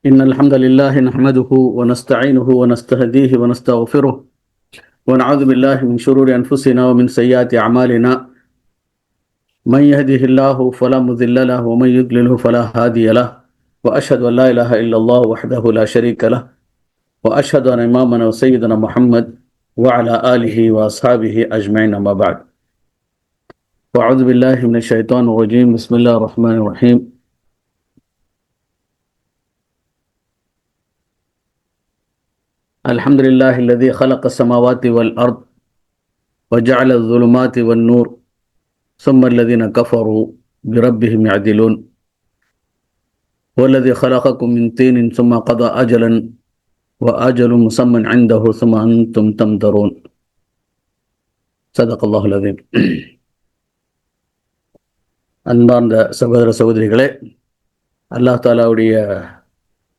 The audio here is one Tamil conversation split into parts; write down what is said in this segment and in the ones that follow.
إن الحمد لله نحمده ونستعينه ونستهديه ونستغفره ونعوذ بالله من شرور أنفسنا ومن سيئات أعمالنا. من يهده الله فلا مضل له ومن يضلله فلا هادي له، وأشهد أن لا إله إلا الله وحده لا شريك له، وأشهد أن إمامنا وسيدنا محمد وعلى آله وأصحابه أجمعين. أما بعد، وأعوذ بالله من الشيطان الرجيم. بسم الله الرحمن الرحيم. الحمد لله الذي خلق السماوات والأرض وجعل الظلمات والنور ثم الذين كفروا بربهم يعدلون. والذي خلقكم من طين ثم قضى أجلا وأجل مسمى عنده ثم أنتم تمترون. صدق الله العظيم. அன்பார்ந்த சகோதர சகோதரிகளே, அல்லாஹ் தாலாவுடைய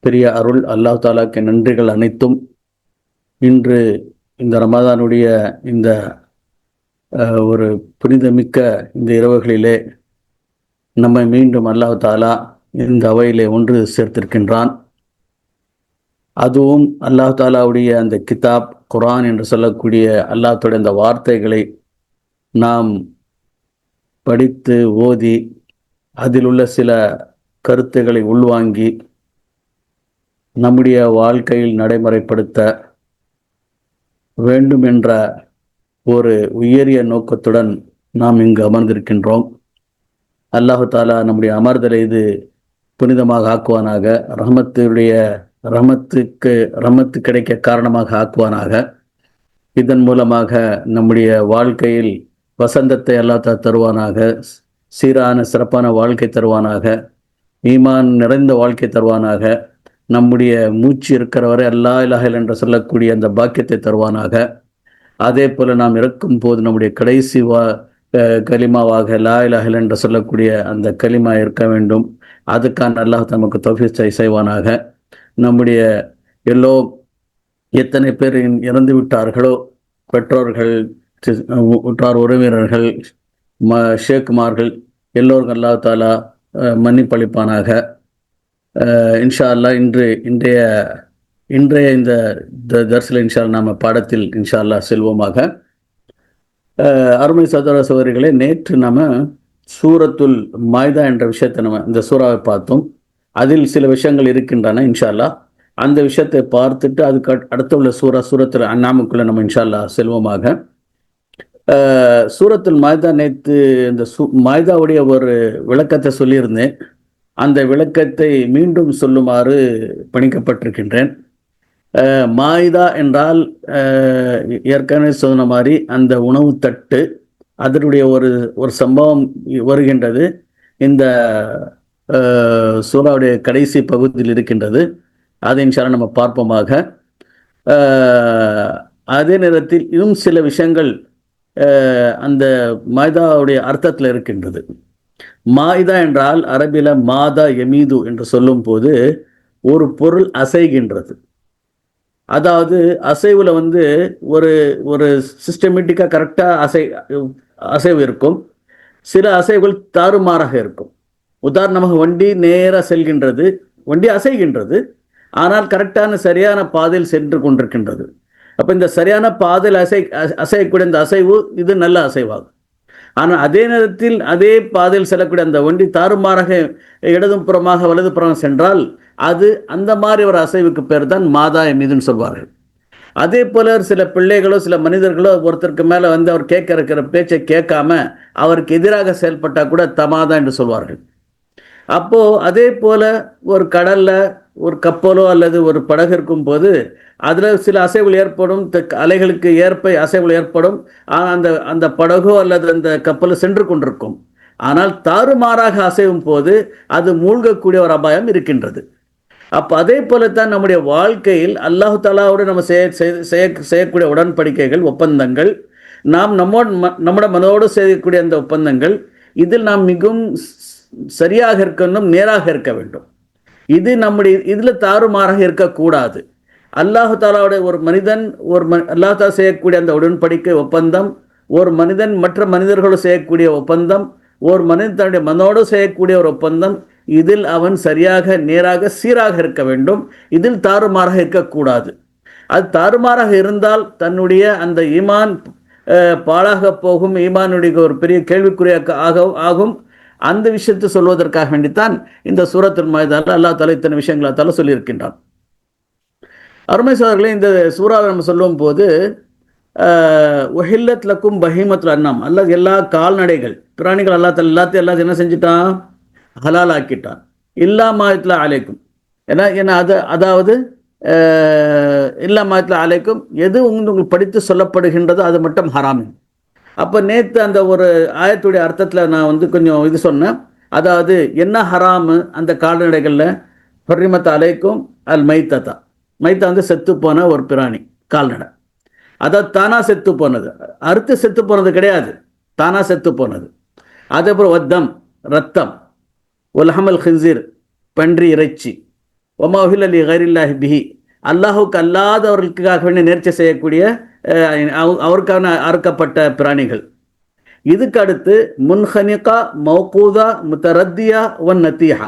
பெரிய அருள், அல்லாஹ் தாலாக்கு நன்றிகள் அனைத்தும் இன்று இந்த ரமதானுடைய இந்த ஒரு புனிதமிக்க இந்த இரவுகளிலே நம்மை மீண்டும் அல்லாஹ் தாலா இந்த அவையிலே ஒன்று சேர்த்திருக்கின்றான். அதுவும் அல்லாஹ் தாலாவுடைய அந்த கிதாப் குர்ஆன் என்று சொல்லக்கூடிய அல்லாஹ்வுடைய அந்த வார்த்தைகளை நாம் படித்து ஓதி அதில் உள்ள சில கருத்துக்களை உள்வாங்கி நம்முடைய வாழ்க்கையில் நடைமுறைப்படுத்த வேண்டும் என்ற ஒரு உயரிய நோக்கத்துடன் நாம் இங்கு அமர்ந்திருக்கின்றோம். அல்லாஹு தாலா நம்முடைய அமர்தலை இது புனிதமாக ஆக்குவானாக, ரஹமத்து கிடைக்க காரணமாக ஆக்குவானாக. இதன் மூலமாக நம்முடைய வாழ்க்கையில் வசந்தத்தை அல்லாஹ் தாலா தருவானாக, சீரான சிறப்பான வாழ்க்கை தருவானாக, ஈமான் நிறைந்த வாழ்க்கை தருவானாக, நம்முடைய மூச்சு இருக்கிற வரை அல்லா இலாஹ என்று சொல்லக்கூடிய அந்த பாக்கியத்தை தருவானாக. அதே போல் நாம் இறக்கும் போது நம்முடைய கடைசி கலிமாவாக லா இலாஹ என்று சொல்லக்கூடிய அந்த கலிமா இருக்க வேண்டும். அதுக்கான அல்லாஹ் நமக்கு தௌஃபீக் செய்வானாக. நம்முடைய எத்தனை பேர் இறந்து விட்டார்களோ, பெற்றோர்கள், உற்றார் உறவினர்கள், ஷேக்குமார்கள் எல்லோருக்கும் அல்லாஹ் தாலா மன்னிப்பளிப்பானாக. இன்ஷா அல்லா இன்றைய இந்த தர்ஸில் இன்ஷா அல்லா நாம் பாடத்தில் இன்ஷா அல்லா செல்வோமாக. அருமை சகோதர சகோதரிகளே, நேற்று நாம் சூரத்துல் மாய்தா என்ற விஷயத்தை நம்ம இந்த சூறாவை பார்த்தோம். அதில் சில விஷயங்கள் இருக்கின்றன. இன்ஷா அல்லா அந்த விஷயத்தை பார்த்துட்டு அதுக்கு அடுத்த உள்ள சூரத்துல் அன்ஆமுக்குள்ளே நம்ம இன்ஷா அல்லா செல்வோமாக. சூரத்துல் மாய்தா, நேற்று இந்த மாய்தாவுடைய ஒரு விளக்கத்தை சொல்லியிருந்தேன். அந்த விளக்கத்தை மீண்டும் சொல்லுமாறு பணிக்கப்பட்டிருக்கின்றேன். மாய்தா என்றால் ஏற்கனவே சொன்ன மாதிரி அந்த உணவு தட்டு, அதனுடைய ஒரு சம்பவம் வருகின்றது. இந்த சூறாவுடைய கடைசி பகுதியில் இருக்கின்றது. அதை இன்ஷா அல்லாஹ் நம்ம பார்ப்போமாக. அதே நேரத்தில் இன்னும் சில விஷயங்கள் அந்த மாய்தாவுடைய அர்த்தத்தில் இருக்கின்றது. மாய்தா என்றால் அரபில மாதா எமீது என்று சொல்லும் போது ஒரு பொருள் அசைகின்றது. அதாவது அசைவில் ஒரு சிஸ்டமேட்டிக்காக கரெக்டாக அசைவு இருக்கும். சில அசைவுகள் தாறுமாறாக இருக்கும். உதாரணமாக வண்டி நேராக செல்கின்றது, வண்டி அசைகின்றது, ஆனால் கரெக்டான சரியான பாதையில் சென்று கொண்டிருக்கின்றது. அப்போ இந்த சரியான பாதையில் அசையக்கூடிய இந்த அசைவு இது நல்ல அசைவாகும். ஆனால் அதே நேரத்தில் அதே பாதையில் செல்லக்கூடிய அந்த வண்டி தாறுமாறாக இடதும் புறமாக வலது புறம் சென்றால் அது அந்த மாதிரி ஒரு அசைவுக்கு பேர் தான் மாதா எமீதுன்னு சொல்வார்கள். அதே போல சில பிள்ளைகளோ சில மனிதர்களோ ஒருத்தருக்கு மேலே அவர் கேட்க இருக்கிற பேச்சை கேட்காம அவருக்கு எதிராக செயல்பட்டால் கூட தமாதா என்று சொல்வார்கள். அப்போது அதே போல் ஒரு கடலில் ஒரு கப்பலோ அல்லது ஒரு படகு இருக்கும் போது அதில் சில அசைவுகள் ஏற்படும், அலைகளுக்கு ஏற்ப அசைவுகள் ஏற்படும். அந்த படகோ அல்லது அந்த கப்பல் சென்று கொண்டிருக்கும். ஆனால் தாறுமாறாக அசைவும் போது அது மூழ்கக்கூடிய ஒரு அபாயம் இருக்கின்றது. அப்போ அதே போலத்தான் நம்முடைய வாழ்க்கையில் அல்லாஹ் தாலாவோடு நம்ம செய்யக்கூடிய உடன்படிக்கைகள், ஒப்பந்தங்கள், நாம் நம்முடைய மனதோடு செய்யக்கூடிய அந்த ஒப்பந்தங்கள், இதில் நாம் மிகவும் சரியாக இருக்கணும், நேராக இருக்க வேண்டும். இது இதில் தாறுமாறாக இருக்கக்கூடாது. அல்லாஹ் தாலாவுடைய ஒரு மனிதன் அல்லாஹ் தாலா செய்யக்கூடிய அந்த உடன்படிக்கை ஒப்பந்தம், ஒரு மனிதன் மற்ற மனிதர்களோடு செய்யக்கூடிய ஒப்பந்தம், ஒரு மனிதன் தன்னுடைய மனோடு செய்யக்கூடிய ஒரு ஒப்பந்தம், இதில் அவன் சரியாக நேராக சீராக இருக்க வேண்டும், இதில் தாறுமாறாக இருக்கக்கூடாது. அது தாறுமாறாக இருந்தால் தன்னுடைய அந்த ஈமான் பாழாக போகும், ஈமானுடைய ஒரு பெரிய கேள்விக்குறிய ஆகும். அந்த விஷயத்தை சொல்வதற்காக வேண்டித்தான் இந்த சூரத்துல் மாயிதால அல்லாஹ் தஆலா இத்தனை விஷயங்களை தஆலா சொல்லியிருக்கின்றான். அருமை சகோதரர்களே, இந்த சூறாவை நம்ம சொல்லும் போது உஹில்லத் லக்கும் பஹீமத்துல் அன்ஆம், அல்லாஹ் எல்லா கால்நடைகள் பிராணிகள் அல்லாஹ் தஆலா எல்லாத்தையும் என்ன செஞ்சுட்டான், ஹலால் ஆக்கிட்டான். இல்லா மா யுத்லா அலைக்கும், ஏன்னா அதாவது இல்லா மா யுத்லா அலைக்கும், எது உங்களுக்கு படித்து சொல்லப்படுகின்றதோ அது மட்டும் ஹராம். அப்போ நேற்று அந்த ஒரு ஆயத்துடைய அர்த்தத்தில் நான் கொஞ்சம் இது சொன்னேன். அதாவது என்ன ஹராமு அந்த கால்நடைகளில், ஹர்ரிமத் அலைக்கும் அல் மைத்தா, மைத்தா செத்து போன ஒரு பிராணி கால்நடை, அதாவது தானா செத்து போனது, அறுத்து செத்து போனது கிடையாது, தானா செத்து போனது. அதே போல் வத்தம் ரத்தம், ஒல்ஹமல் ஹின்சீர் பன்றி இறைச்சி, ஒமா உஹில்ல லி கைரில்லாஹி பிஹி, அல்லாஹுக்கு அல்லாதவர்களுக்காக வேண்டிய நேர்ச்சி செய்யக்கூடிய அவருக்கான அறுக்கப்பட்ட பிராணிகள். இதுக்கு அடுத்து முன்ஹனிகா மௌகூதா முத்தரத்தியா ஒன் நத்தியா,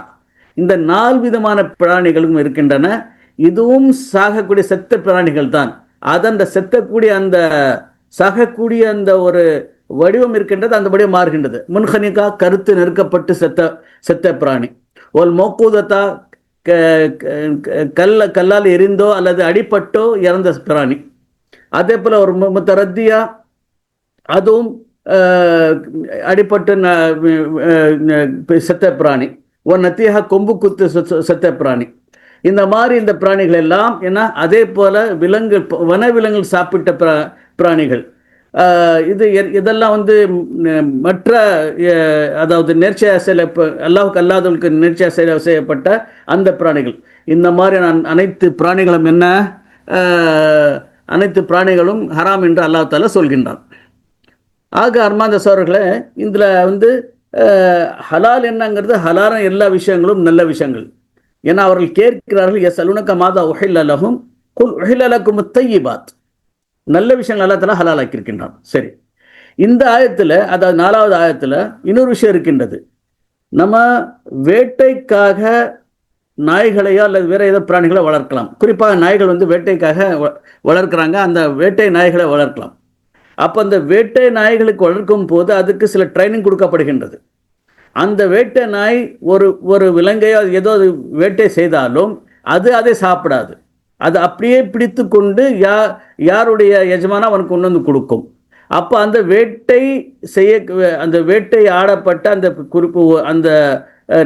இந்த 4 விதமான பிராணிகளும் இருக்கின்றன. இதுவும் சாகக்கூடிய செத்த பிராணிகள் தான். அந்த செத்தக்கூடிய அந்த சாகக்கூடிய அந்த ஒரு வடிவம் இருக்கின்றது, அந்த வடிவம் மாறுகின்றது. முன்ஹனிகா கருத்து நெருக்கப்பட்டு செத்த பிராணி. ஒல் மௌகூதத்தா கல்லால் எரிந்தோ அல்லது அடிப்பட்டோ இறந்த பிராணி. அதே போல் ஒரு முத்தரத்தியா, அதுவும் அடிப்பட்டு செத்த பிராணி. ஒரு நத்தியாக கொம்பு குத்து செத்த பிராணி. இந்த மாதிரி இந்த பிராணிகள் எல்லாம் என்ன, அதே போல வனவிலங்குகள் சாப்பிட்ட பிராணிகள். இதெல்லாம் மற்ற அதாவது நேர்ச்சியாக அல்லாஹுக்கு அல்லாதவர்களுக்கு நேர்ச்சியாக செய்யப்பட்ட அந்த பிராணிகள். இந்த மாதிரி அனைத்து பிராணிகளும் என்ன, அனைத்து பிராணிகளும் ஹராம் என்று அல்லாஹ் தஆலா சொல்கின்றான். ஆக அர்மாந்த சோழர்களே, இதில் ஹலால் என்னங்கிறது, ஹலாலான எல்லா விஷயங்களும் நல்ல விஷயங்கள். ஏன்னா அவர்கள் கேட்கிறார்கள், யஸ்அலூனக மாதா உஹில்ல லஹும் குல் உஹில்ல லகுமுத் தய்யிபாத், நல்ல விஷயங்கள் அல்லாஹ் தஆலா ஹலால் ஆக்கியிருக்கின்றான். சரி, இந்த ஆயத்தில், அதாவது 4வது ஆயத்தில் இன்னொரு விஷயம் இருக்கின்றது. நம்ம வேட்டைக்காக நாய்களையோ அல்லது வேற ஏதோ பிராணிகளை வளர்க்கலாம். குறிப்பாக நாய்கள் வேட்டைக்காக வளர்க்குறாங்க, அந்த வேட்டை நாய்களை வளர்க்கலாம். அப்போ அந்த வேட்டை நாய்களுக்கு வளர்க்கும் போது அதுக்கு சில ட்ரைனிங் கொடுக்கப்படுகின்றது. அந்த வேட்டை நாய் ஒரு விலங்கையோ ஏதோ வேட்டை செய்தாலும் அதை சாப்பிடாது, அது அப்படியே பிடித்து கொண்டு யாருடைய எஜமானா அவனுக்கு கொண்டு கொடுக்கும். அப்போ அந்த வேட்டை ஆடப்பட்ட அந்த குறிப்பு அந்த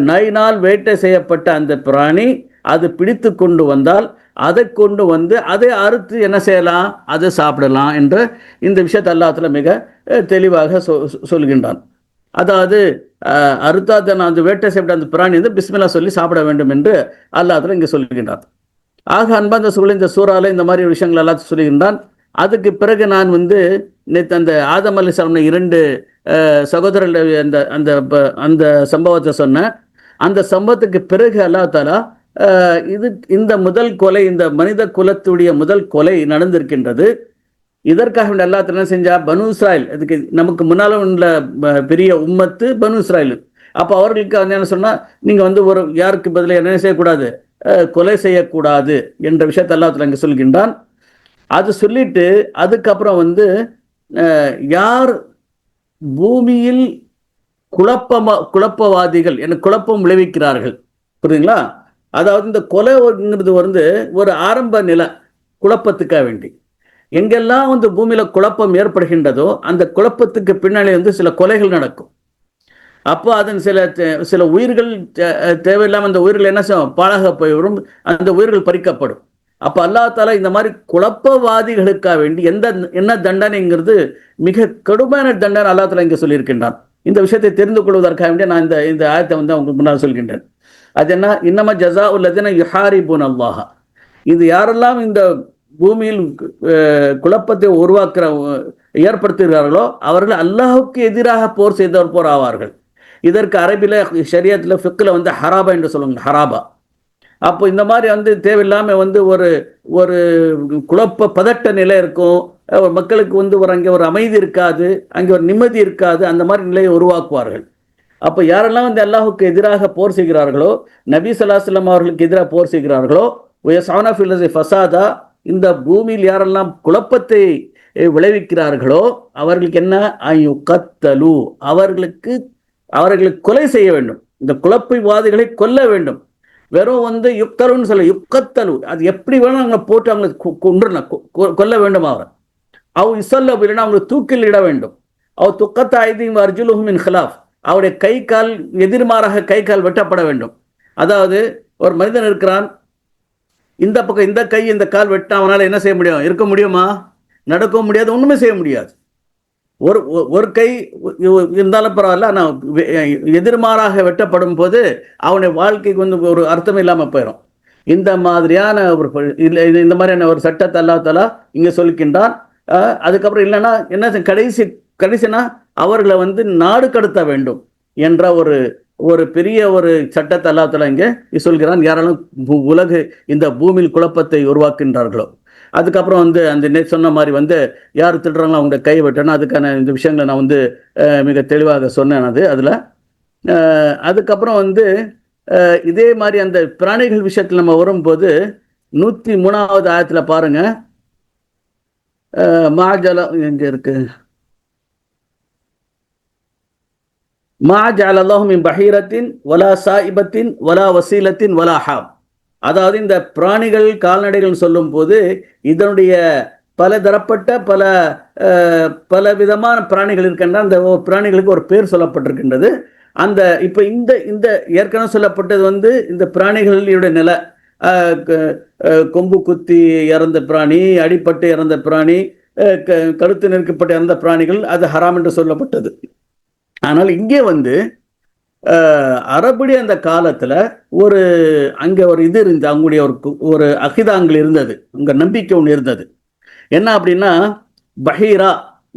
நாயினால் வேட்டை செய்யப்பட்ட அந்த பிராணி அது பிடித்து கொண்டு வந்தால் அதை கொண்டு அதை அறுத்து என்ன செய்யலாம், அதை சாப்பிடலாம் என்ற இந்த விஷயத்தை அல்லாஹ் தஆலா மிக தெளிவாக சொல்கின்றான். அதாவது அறுத்தாத அந்த வேட்டை செய்யப்பட்ட அந்த பிராணி பிஸ்மில்லா சொல்லி சாப்பிட வேண்டும் என்று அல்லாஹ் தஆலா இங்கே சொல்கின்றான். ஆக அன்பார்ந்த சூழல், இந்த சூறாவில் இந்த மாதிரி விஷயங்கள் எல்லாம் சொல்லுகின்றான். அதுக்கு பிறகு நான் நேற்று அந்த ஆதம் அலைஹிஸ்ஸலாம் 2 சகோதரர்கள் அந்த சம்பவத்தை சொன்னேன். அந்த சம்பவத்துக்கு பிறகு அல்லாஹ் தஆலா இந்த முதல் கொலை, இந்த மனித குலத்துடைய முதல் கொலை நடந்திருக்கின்றது. இதற்காக அல்லாஹ் தஆலா என்ன செஞ்சா, பனு இஸ்ராயில், இதுக்கு நமக்கு முன்னால் உள்ள பெரிய உம்மத்து பனு இஸ்ராயில். அப்போ அவர்களுக்கு என்ன சொன்னால், நீங்கள் ஒரு யாருக்கு பதிலாக என்ன செய்யக்கூடாது, கொலை செய்யக்கூடாது என்ற விஷயத்தை அல்லாஹ் தஆலா இங்கே சொல்கின்றான். அது சொல்லிட்டு அதுக்கப்புறம் யார் பூமியில் குழப்பவாதிகள் குழப்பம் விளைவிக்கிறார்கள், புரியுதுங்களா? அதாவது இந்த கொலைங்கிறது ஒரு ஆரம்ப நிலை குழப்பத்துக்காக வேண்டி. எங்கெல்லாம் பூமியில் குழப்பம் ஏற்படுகின்றதோ அந்த குழப்பத்துக்கு பின்னாலே சில கொலைகள் நடக்கும். அப்போ அதன் சில உயிர்கள் தேவையில்லாமல் அந்த உயிர்கள் என்ன செய்யும், பாழாக போய்விடும், அந்த உயிர்கள் பறிக்கப்படும். அப்போ அல்லாஹ் தஆலா இந்த மாதிரி குழப்பவாதிகளுக்காக வேண்டி என்ன தண்டனைங்கிறது மிக கடுமையான தண்டனை அல்லாஹ் தஆலா இங்கே சொல்லியிருக்கின்றான். இந்த விஷயத்தை தெரிந்து கொள்வதற்காக வேண்டிய நான் இந்த ஆயத்தை உங்களுக்கு முன்னால் சொல்கின்றேன். அது என்ன, இன்னமா ஜஸாஉல் லதீன யுஹாரிபூன அல்லாஹ், இது யாரெல்லாம் இந்த பூமியில் குழப்பத்தை ஏற்படுத்துகிறார்களோ அவர்கள் அல்லாஹுக்கு எதிராக போர் செய்தவர் போர் ஆவார்கள். இதற்கு அரபியில் ஷரியத்தில் ஃபிக்ல ஹராபா என்று சொல்லுவாங்க, ஹராபா. அப்போ இந்த மாதிரி தேவையில்லாமல் ஒரு குழப்ப பதட்ட நிலை இருக்கும், மக்களுக்கு அங்கே ஒரு அமைதி இருக்காது, அங்கே ஒரு நிம்மதி இருக்காது, அந்த மாதிரி நிலையை உருவாக்குவார்கள். அப்போ யாரெல்லாம் வந்து அல்லாஹுக்கு எதிராக போர் செய்கிறார்களோ, நபி ஸல்லல்லாஹு அலைஹி வஸல்லம் அவர்களுக்கு எதிராக போர் செய்கிறார்களோ, வயஸௌன ஃபில் அர்தி ஃபஸாதா, இந்த பூமியில் யாரெல்லாம் குழப்பத்தை விளைவிக்கிறார்களோ அவர்களுக்கு என்ன, அயுகத்தலு, அவர்களுக்கு கொலை செய்ய வேண்டும். இந்த குழப்பவாதிகளை கொல்ல வேண்டும். வெறும் வந்து யுக்தலுன்னு சொல்ல, யுக்கத்தலு, அது எப்படி வேணும் அவங்க போட்டு அவங்க கொல்ல வேண்டும். அவர் இசல்ல இல்லைன்னா அவங்களை தூக்கில் இட வேண்டும். அவர் துக்கத்த ஐதீம் அர்ஜுலுஹும் மின் ஹிலாஃப், அவருடைய கை கால் எதிர்மாறாக கை கால் வெட்டப்பட வேண்டும். அதாவது ஒரு மனிதன் இருக்கிறான், இந்த பக்கம் இந்த கை இந்த கால் வெட்ட அவனால் என்ன செய்ய முடியும்? இருக்க முடியுமா? நடக்கவும் முடியாது, ஒன்றுமே செய்ய முடியாது. ஒரு கை இருந்தாலும் பரவாயில்ல, ஆனால் எதிர்மாறாக வெட்டப்படும் போது அவனுடைய வாழ்க்கைக்கு வந்து ஒரு அர்த்தம் இல்லாமல் போயிடும். இந்த மாதிரியான இந்த மாதிரியான ஒரு சட்டத்தை அல்லாஹ் தஆலா இங்கே சொல்லிக்கின்றான். அதுக்கப்புறம் இல்லைன்னா என்ன, கடைசினா அவர்களை வந்து நாடு கடத்த வேண்டும் என்ற ஒரு பெரிய ஒரு சட்டத்தை அல்லாஹ் தஆலா இங்கே சொல்கிறான். யாராலும் இந்த பூமியில் குழப்பத்தை உருவாக்குகின்றார்களோ. அதுக்கப்புறம் வந்து அந்த சொன்ன மாதிரி வந்து யார் திருடுறாங்களோ அவங்க கை வெட்டணும். அதுக்கான இந்த விஷயங்களை நான் வந்து மிக தெளிவாக சொன்னேன். அதில் அதுக்கப்புறம் வந்து இதே மாதிரி அந்த பிராணிகள் விஷயத்தில் நம்ம வரும்போது 103வது ஆயத்தில் பாருங்க, மாஜலம் எங்கே இருக்கு, மா ஜஅலல்லாஹு மின் பஹீரத்தின் வலா சாயிபத்தின் வலா வசீலத்தின் வலா ஹாம். அதாவது இந்த பிராணிகள் கால்நடைகள் சொல்லும் போது இதனுடைய பல தரப்பட்ட பல விதமான பிராணிகள் இருக்கின்ற அந்த பிராணிகளுக்கு ஒரு பேர் சொல்லப்பட்டிருக்கின்றது. அந்த இப்போ இந்த ஏற்கனவே சொல்லப்பட்டது வந்து இந்த பிராணிகளுடைய நிலை, கொம்பு குத்தி இறந்த பிராணி, அடிப்பட்டு இறந்த பிராணி, கழுத்து நெருக்கப்பட்டு இறந்த பிராணிகள், அது ஹராம் என்று சொல்லப்பட்டது. ஆனால் இங்கே வந்து அரபுடைய அந்த காலத்தில் அங்கே ஒரு இது இருந்தது, அவங்களுடைய ஒரு அகிதாங்கள் இருந்தது, அங்கே நம்பிக்கை ஒன்று இருந்தது. என்ன அப்படின்னா, பஹீரா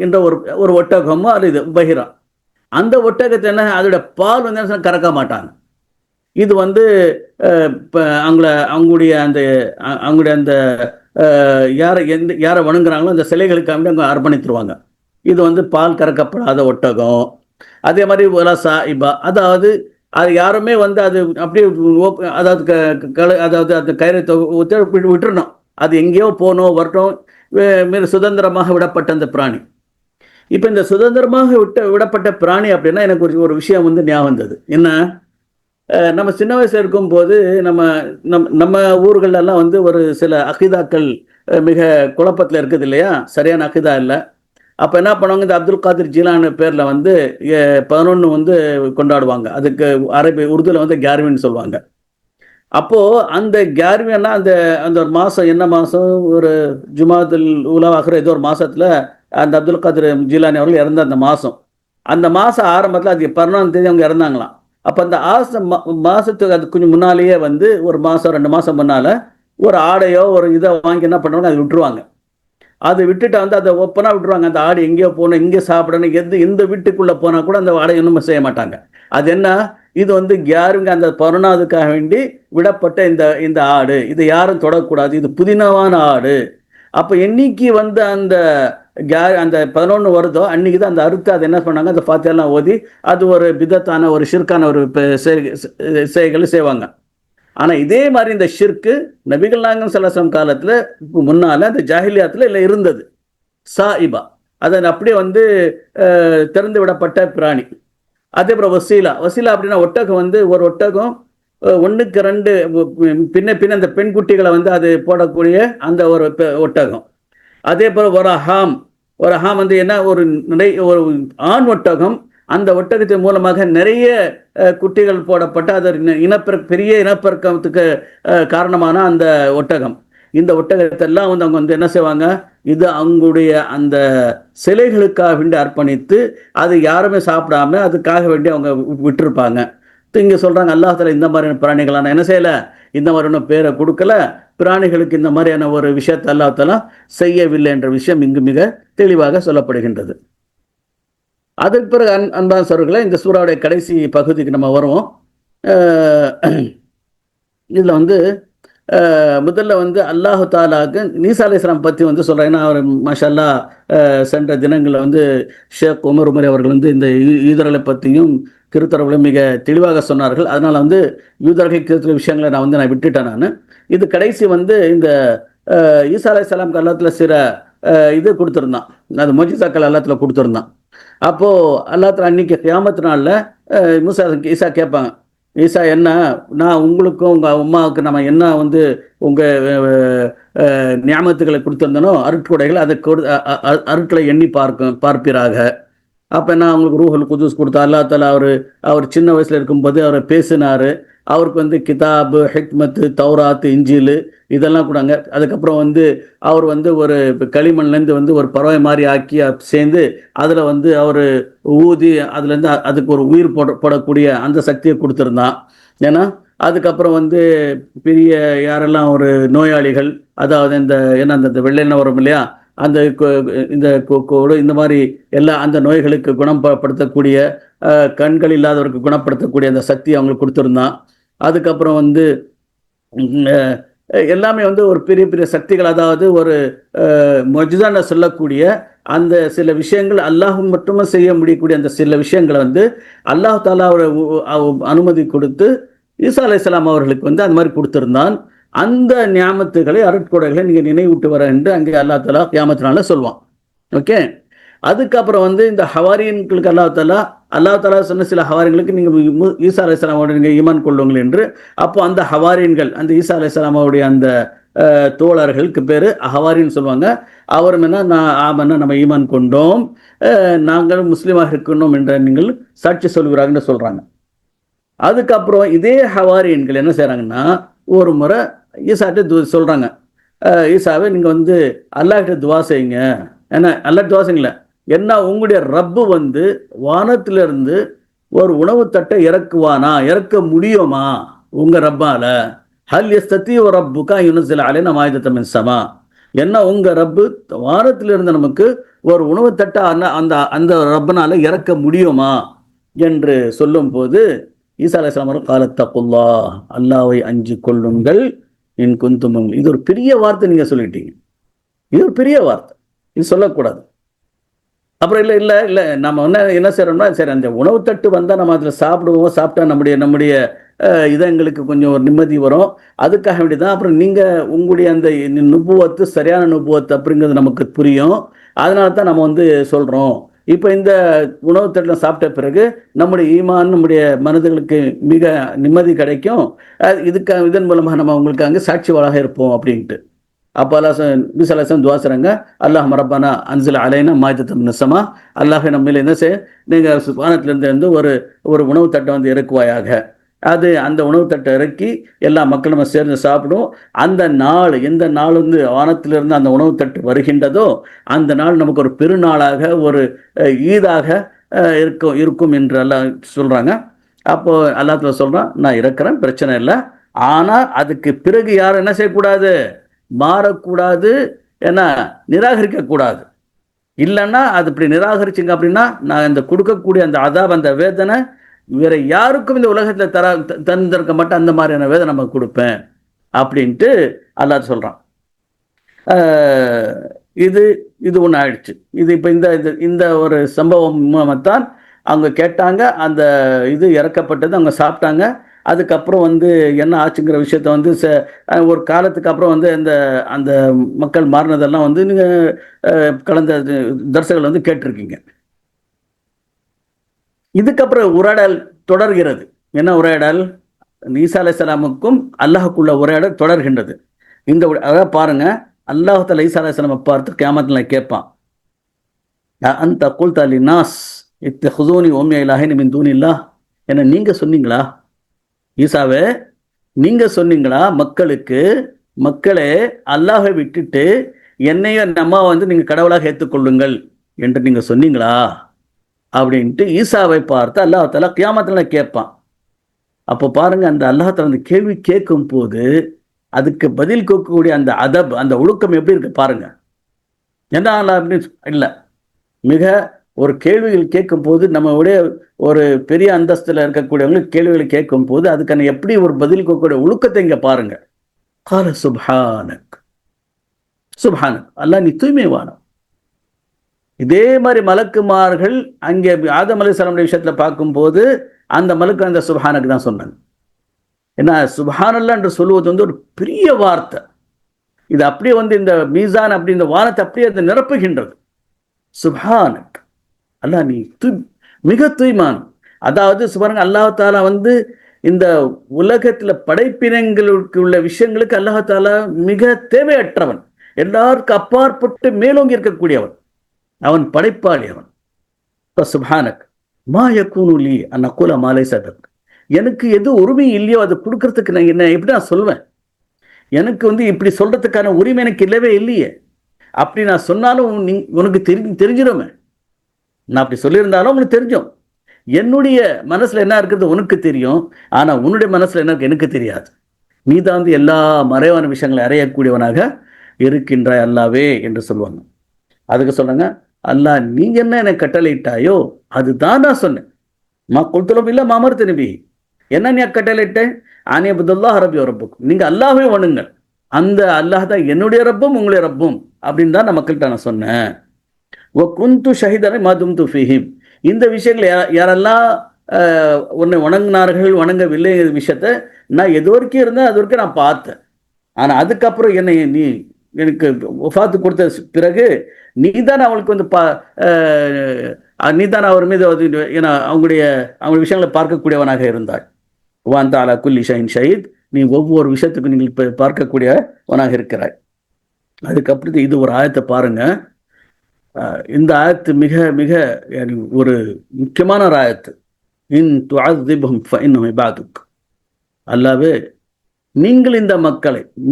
என்ற ஒரு ஒட்டகமோ அது இது பஹீரா, அந்த ஒட்டகத்தை என்ன, அதோட பால் வந்து கறக்க மாட்டாங்க. இது வந்து அவங்களுடைய அந்த யாரை வணங்குறாங்களோ அந்த சிலைகளுக்காக அவங்க அர்ப்பணித்துருவாங்க. இது வந்து பால் கறக்கப்படாத ஒட்டகம். அதே மாதிரி ஒலா சாயிபா, அதாவது அது யாருமே வந்து அது அப்படியே அதாவது அந்த கயிறை விட்டுறணும், அது எங்கேயோ போனோம் வரட்டும், சுதந்திரமாக விடப்பட்ட அந்த பிராணி. இப்போ இந்த சுதந்திரமாக விடப்பட்ட பிராணி அப்படின்னா எனக்கு ஒரு விஷயம் வந்து ஞாபகம் வந்தது. என்ன, நம்ம சின்ன வயசுல இருக்கும் போது நம்ம ஊர்களெல்லாம் வந்து ஒரு சில அகிதாக்கள் மிக குழப்பத்தில் இருக்குது இல்லையா, சரியான அகிதா இல்லை. அப்போ என்ன பண்ணுவாங்க, இந்த அப்துல் காதிர் ஜீலானி பேரில் வந்து 11 வந்து கொண்டாடுவாங்க. அதுக்கு உருதுல வந்து கேர்வின்னு சொல்லுவாங்க. அப்போது அந்த கேர்வின்னா அந்த ஒரு மாதம், என்ன மாதம், ஒரு ஜுமாதுல் உலாவாகிற ஏதோ ஒரு மாதத்தில் அந்த அப்துல் காதிர் ஜீலானி அவர்கள் இறந்த அந்த மாதம் ஆரம்பத்தில் அது 11ஆம் தேதி அவங்க இறந்தாங்களாம். அப்போ அந்த மாதத்துக்கு அது கொஞ்சம் முன்னாலேயே வந்து ஒரு மாதம் 2 மாதம் முன்னால் ஒரு ஆடையோ ஒரு இதை வாங்கி என்ன பண்ணுவாங்க, அது விட்டுருவாங்க. அது விட்டுட்டு வந்து அதை ஓப்பனாக விட்டுருவாங்க. அந்த ஆடு எங்கேயோ போகணும், எங்கே சாப்பிடணும், எந்த வீட்டுக்குள்ளே போனால் கூட அந்த ஆடை இன்னும் செய்ய மாட்டாங்க. அது என்ன, இது வந்து யாருங்க அந்த 11ஆவதுக்காக வேண்டி விடப்பட்ட இந்த ஆடு, இதை யாரும் தொடக்கூடாது, இது புதினமான ஆடு. அப்போ என்னைக்கு வந்து அந்த 11 வருதோ அன்னைக்கு தான் அந்த அறுத்து அதை என்ன பண்ணாங்க, அந்த ஃபாத்தியாலாம் ஓதி அது ஒரு பிதத்தான ஒரு ஷிர்கான ஒரு செயல்களை செய்வாங்க. ஆனால் இதே மாதிரி இந்த ஷிர்கு நபிகள் நாயகம் ஸல்லல்லாஹு அலைஹி வஸல்லம் காலத்தில் முன்னால் அந்த ஜாஹிலியாத்தில் இல்லை இருந்தது. சாயிபா, அதை அப்படியே வந்து திறந்து விடப்பட்ட பிராணி. அதே போல் வசீலா அப்படின்னா ஒட்டகம் வந்து ஒரு ஒட்டகம் 1க்கு 2 பின்ன அந்த பெண் குட்டிகளை வந்து அது போடக்கூடிய அந்த ஒரு ஒட்டகம். அதே போல் ஒரு ஹாம் வந்து என்ன, ஒரு ஆண் ஒட்டகம், அந்த ஒட்டகத்தின் மூலமாக நிறைய குட்டிகள் போடப்பட்ட அது பெரிய இனப்பெருக்கத்துக்கு காரணமான அந்த ஒட்டகம். இந்த ஒட்டகத்தெல்லாம் வந்து அவங்க வந்து என்ன செய்வாங்க, இது அவங்களுடைய அந்த சிலைகளுக்காக வேண்டி அர்ப்பணித்து அது யாருமே சாப்பிடாம அதுக்காக வேண்டி அவங்க விட்டுருப்பாங்க. இங்கே சொல்கிறாங்க அல்லாஹ் தஆலா இந்த மாதிரியான பிராணிகளான என்ன செய்யலை, இந்த மாதிரியான பேரை கொடுக்கல, பிராணிகளுக்கு இந்த மாதிரியான ஒரு விஷயத்தை அல்லாஹ் தஆலா செய்யவில்லை என்ற விஷயம் இங்கு மிக தெளிவாக சொல்லப்படுகின்றது. அதற்கு பிறகு அன்பான சகோதரர்களே, இந்த சூறாவுடைய கடைசி பகுதிக்கு நம்ம வருவோம். இதில் வந்து முதல்ல வந்து அல்லாஹு தாலாவுக்கு ஈசா அலைஹிஸ்ஸலாம் பற்றி வந்து சொல்கிறேன். ஏன்னா அவர் மாஷால்லா சென்ற தினங்களில் வந்து ஷேக் உமர் அவர்கள் வந்து இந்த யூதர்களை பற்றியும் கிறித்தவர்களும் மிக தெளிவாக சொன்னார்கள். அதனால் வந்து யூதர்கள் கிறிஸ்தவ விஷயங்களை நான் விட்டுட்டேன். நான் இது கடைசி வந்து இந்த ஈசா அலைஹிஸ்ஸலாமுக்கு அல்லாஹ் சில இது கொடுத்துருந்தான், அது மொஜிசாக்கள் அல்லாஹ் கொடுத்துருந்தான். அப்போது அல்லாஹ் அன்னைக்கு கியாமத்து நாளில் ஈசா கேட்பாங்க, ஈசா என்ன, நான் உங்களுக்கும் உங்கள் அம்மாவுக்கு நம்ம என்ன வந்து உங்கள் நியாமத்துகளை கொடுத்துருந்தனோ அருட்கொடைகள், அதை அருட்களை எண்ணி பார்ப்பீராக. அப்போ என்ன, அவங்களுக்கு ரூஹுல் குதுஸ் கொடுத்தா. அல்லா தாலா அவர் சின்ன வயசில் இருக்கும்போது அவரை பேசினார். அவருக்கு வந்து கிதாபு, ஹிக்மத்து, தௌராத்து, இஞ்சில் இதெல்லாம் கூடாங்க. அதுக்கப்புறம் வந்து அவர் வந்து ஒரு களிமண்லேருந்து வந்து ஒரு பறவை மாதிரி ஆக்கி சேர்ந்து அதில் வந்து அவர் ஊதி அதுலேருந்து அதுக்கு ஒரு உயிர் போடக்கூடிய அந்த சக்தியை கொடுத்துருந்தான். ஏன்னா அதுக்கப்புறம் வந்து பெரிய யாரெல்லாம் ஒரு நோயாளிகள், அதாவது அந்த வெள்ளைன்னு வரும் இல்லையா, அந்த இந்த இந்த மாதிரி எல்லா அந்த நோய்களுக்கு குணப்படுத்தக்கூடிய, கண்கள் இல்லாதவருக்கு குணப்படுத்தக்கூடிய அந்த சக்தி அவங்களுக்கு கொடுத்துருந்தான். அதுக்கப்புறம் வந்து எல்லாமே வந்து ஒரு பெரிய பெரிய சக்திகள், அதாவது ஒரு மொஜிதான சொல்லக்கூடிய அந்த சில விஷயங்கள் அல்லாஹ் மட்டுமே செய்ய முடியக்கூடிய அந்த சில விஷயங்களை வந்து அல்லாஹ் தாலா அனுமதி கொடுத்து ஈசா அலைஹிஸ்ஸலாம் அவர்களுக்கு வந்து அந்த மாதிரி கொடுத்துருந்தான். அந்த நியாமத்துகளை, அருட்கொடைகளை நீங்கள் நினைவூட்டு வர என்று அங்கே அல்லாஹ் தாலா கியாமத்தினால சொல்லுவான். ஓகே. அதுக்கப்புறம் வந்து இந்த ஹவாரியன்களுக்கு அல்லாஹ் தாலா சொன்ன சில ஹவாரியன்களுக்கு நீங்கள் ஈசா அலைஹிஸ்ஸலாமோட நீங்கள் ஈமான் கொள்ளுங்கள் என்று. அப்போ அந்த ஹவாரியன்கள், அந்த ஈசா அலைஹிஸ்ஸலாமுடைய அந்த தோழர்களுக்கு பேர் ஹவாரின்னு சொல்லுவாங்க. அவரும் என்ன, நம்ம ஈமான் கொண்டோம், நாங்கள் முஸ்லீமாக இருக்கணும் என்ற நீங்கள் சாட்சி சொல்கிறாங்கன்னு சொல்கிறாங்க. அதுக்கப்புறம் இதே ஹவாரியன்கள் என்ன செய்கிறாங்கன்னா, ஒரு முறை ஈசாட்ட சொல்கிறாங்க, ஈசாவை நீங்கள் வந்து அல்லாஹ்கிட்ட துவா செய்யுங்க. ஏன்னா அல்லாஹ் துவா செய்யுங்கள, என்ன உங்களுடைய ரப்பு வந்து வானத்திலிருந்து ஒரு உணவு தட்டை இறக்க முடியுமா உங்கள் ரப்பால? ஹல் யஸ்ததி ஒரு ரப்புக்கா யுனஸில அலைனா மாயிதத்தம் மின் ஸமா. என்ன உங்கள் ரப்பு வானத்திலிருந்து நமக்கு ஒரு உணவு தட்டை அந்த ரப்பனால இறக்க முடியுமா என்று சொல்லும்போது ஈசா அலைஹிஸ்ஸலாம் காலத்தகுல்லா, அல்லாஹ்வை அஞ்சு கொள்ளுங்கள், இன் குந்தும். இது ஒரு பெரிய வார்த்தை நீங்கள் சொல்லிட்டீங்க, இது ஒரு பெரிய வார்த்தை, இது சொல்லக்கூடாது. அப்புறம் இல்லை நம்ம என்ன செய்யறோம்னா, சரி அந்த உணவு தட்டு வந்தால் நம்ம அதில் சாப்பிடுவோம், சாப்பிட்டா நம்முடைய இதங்களுக்கு கொஞ்சம் ஒரு நிம்மதி வரும், அதுக்காக வேண்டி தான். அப்புறம் நீங்கள் உங்களுடைய அந்த நுபுவத்து சரியான நுபுவத்து அப்படிங்கிறது நமக்கு புரியும், அதனால தான் நம்ம வந்து சொல்கிறோம். இப்போ இந்த உணவு தட்டில் சாப்பிட்ட பிறகு நம்முடைய ஈமான், நம்முடைய மனதுகளுக்கு மிக நிம்மதி கிடைக்கும், இதன் மூலமாக நம்ம உங்களுக்கு அங்கே சாட்சிவாளாக இருப்போம் அப்படின்ட்டு. அப்போ ஈசா அலைஹிஸ்ஸலாம் துவா செய்றாங்க, அல்லாஹ் ரப்பனா அன்ஸில் அலைனா மாயிதத்தம் மினஸ் ஸமா. அல்லாஹ் நம்மள என்ன செய்ய, நீங்கள் வானத்திலிருந்து ஒரு உணவு தட்டை வந்து இறக்குவாயாக. அது அந்த உணவு தட்டை இறக்கி எல்லா மக்களும் நம்ம சேர்ந்து சாப்பிடும். அந்த நாள், எந்த நாள் வந்து வானத்திலிருந்து அந்த உணவு தட்டு வருகின்றதோ அந்த நாள் நமக்கு ஒரு பெருநாளாக, ஒரு ஈதாக இருக்கும் என்று அல்லாஹ் சொல்கிறாங்க. அப்போது அல்லாஹ் சொல்கிறான், நான் இறக்குறேன், பிரச்சனை இல்லை, ஆனால் அதுக்கு பிறகு யாரும் என்ன செய்யக்கூடாது, மாறக்கூடாது, ஏன்னா நிராகரிக்கக்கூடாது. இல்லைன்னா அது இப்படி நிராகரிச்சிங்க அப்படின்னா நான் இந்த கொடுக்கக்கூடிய அந்த அதாப், அந்த வேதனை வேற யாருக்கும் இந்த உலகத்தில் தந்திருக்க மாட்டேன், அந்த மாதிரியான வேதனை நம்ம கொடுப்பேன் அப்படின்ட்டு அல்லாஹ் சொல்கிறான். இது ஒன்று ஆயிடுச்சு. இது இப்போ இந்த ஒரு சம்பவம் மூலமாகத்தான் அவங்க கேட்டாங்க, அந்த இது இறக்கப்பட்டது, அவங்க சாப்பிட்டாங்க. அதுக்கப்புறம் வந்து என்ன ஆச்சுங்கிற விஷயத்த வந்து ஒரு காலத்துக்கு அப்புறம் வந்து அந்த மக்கள் மாறினதெல்லாம் வந்து நீங்கள் கலந்த தரிசனங்கள் வந்து கேட்டிருக்கீங்க. இதுக்கப்புறம் உரையாடல் தொடர்கிறது. என்ன உரையாடல்? ஈசா அலைஹிஸ்ஸலாமுக்கும் அல்லாஹுக்குள்ள உரையாடல் தொடர்கின்றது. அதாவது பாருங்க, அல்லாஹ் தஆலா ஈசா அலைஹிஸ்ஸலாமை பார்த்து கியாமத்துல கேட்பான், அந்த குல்த லின்னாஸ் இத்தஹுஸூனி வ உம்மி இலாஹைனி மின் தூனில்லாஹ். என்ன நீங்க சொன்னீங்களா ஈசாவே, நீங்க சொன்னீங்களா மக்களே அல்லாஹை விட்டுட்டு என்னையும் நம்ம வந்து நீங்க கடவுளாக ஏற்றுக்கொள்ளுங்கள் என்று நீங்க சொன்னீங்களா அப்படின்ட்டு ஈசாவை பார்த்து அல்லாஹ் தஆலா கியாமத்துல கேட்பான். அப்போ பாருங்க, அந்த அல்லாஹ் தஆலா அந்த கேள்வி கேட்கும் போது அதுக்கு பதில் கேட்கக்கூடிய அந்த அதப், அந்த ஒழுக்கம் எப்படி இருக்கு பாருங்க. என்ன அப்படின்னு இல்லை, மிக ஒரு கேள்விகள் கேட்கும் போது நம்மளுடைய ஒரு பெரிய அந்தஸ்தில் இருக்கக்கூடியவங்களுக்கு கேள்விகளை கேட்கும் போது அதுக்கான எப்படி ஒரு பதில் கேட்கக்கூடிய ஒழுக்கத்தை இங்க பாருங்க. கால சுப்ஹானக், அல்லாஹ் நீ தூய்மைவானம். இதே மாதிரி மலக்குமார்கள் அங்கே ஆதம் அலைஹிஸ்ஸலாம் விஷயத்துல பார்க்கும்போது அந்த மலுக்கு அந்த சுப்ஹானக்கு தான் சொன்னாங்க. ஏன்னா சுப்ஹானல்லாஹ் என்று சொல்லுவது வந்து ஒரு பெரிய வார்த்தை. இது அப்படியே வந்து இந்த மீசான் அப்படி இந்த வானத்தை அப்படியே அது நிரப்புகின்றது. சுப்ஹானக், அல்லாஹ் நீ மிக தூய்மான். அதாவது சுபாருங்க, அல்லாஹ் தாலா வந்து இந்த உலகத்துல படைப்பினங்களுக்கு உள்ள விஷயங்களுக்கு அல்லாஹ் தாலா மிக தேவையற்றவன், எல்லாருக்கும் அப்பாற்பட்டு மேலோங்கி இருக்கக்கூடியவன், அவன் படைப்பாளி அவன். சுப்ஹானக் மா யக்கூனு லீ அன் அக்கூல மா லைஸ லக், எனக்கு எது உரிமை இல்லையோ அதை கொடுக்கறதுக்கு நான் என்ன எப்படி நான் சொல்வேன்? எனக்கு வந்து இப்படி சொல்றதுக்கான உரிமை எனக்கு இல்லவே இல்லையே. அப்படி நான் சொன்னாலும் உனக்கு தெரிஞ்சிடுமே. நான் அப்படி சொல்லியிருந்தாலும் உனக்கு தெரிஞ்சோம். என்னுடைய மனசுல என்ன இருக்கிறது உனக்கு தெரியும், ஆனா உன்னுடைய மனசுல என்ன இருக்கு எனக்கு தெரியாது. நீ தான் வந்து எல்லா மறைவான விஷயங்களை அறியக்கூடியவனாக இருக்கின்றாய் அல்லாவே என்று சொல்லுவாங்க. அதுக்கு சொல்றாங்க, அல்லாஹ் நீங்க என்ன எனக்கு கட்டளையிட்டாயோ அதுதான் நான் சொன்னேன். மா குல்துலம் இல்ல மாமர்த்த நபி, என்ன நீ கட்டளையிட்டேன்? ஆனே அப்துல்லாஹ் ரப்பி ரப்புக்கும், நீங்க அல்லாஹ்வே வணங்குங்கள், அந்த அல்லாஹ் தான் என்னுடைய ரப்பும் உங்களுடைய ரப்பும் அப்படின்னு தான் நான் மக்கள்கிட்ட நான் சொன்னேன். ஓ குந்து ஷஹிதனை மாதும் துஃபிஹிம், இந்த விஷயங்கள் யாரெல்லாம் உன்னை வணங்கினார்கள் வணங்கவில்லை விஷயத்த நான் எது வரைக்கும் இருந்தேன் அது வரைக்கும் நான் பார்த்தேன். ஆனா அதுக்கப்புறம் என்னை நீ எனக்கு வஃபாத்து கொடுத்த பிறகு நீதான் அவளுக்கு வந்து நீதான் அவர் மீது ஏன்னா அவங்க விஷயங்களை பார்க்கக்கூடியவனாக இருந்தாள். வான் தாலா குல்லி ஷஹின் ஷஹீத், நீ ஒவ்வொரு விஷயத்துக்கும் நீங்கள் பார்க்கக்கூடியவனாக இருக்கிறாய். அதுக்கப்புறம் இது ஒரு ஆயத்தை பாருங்க. இந்த ஆயத்து மிக மிக ஒரு முக்கியமான ஒரு ஆயத்து. இன் துஅذிப்ஹும் ஃபஇன்னஹும் இபாதுக், அல்லாஹ்வே நீங்கள்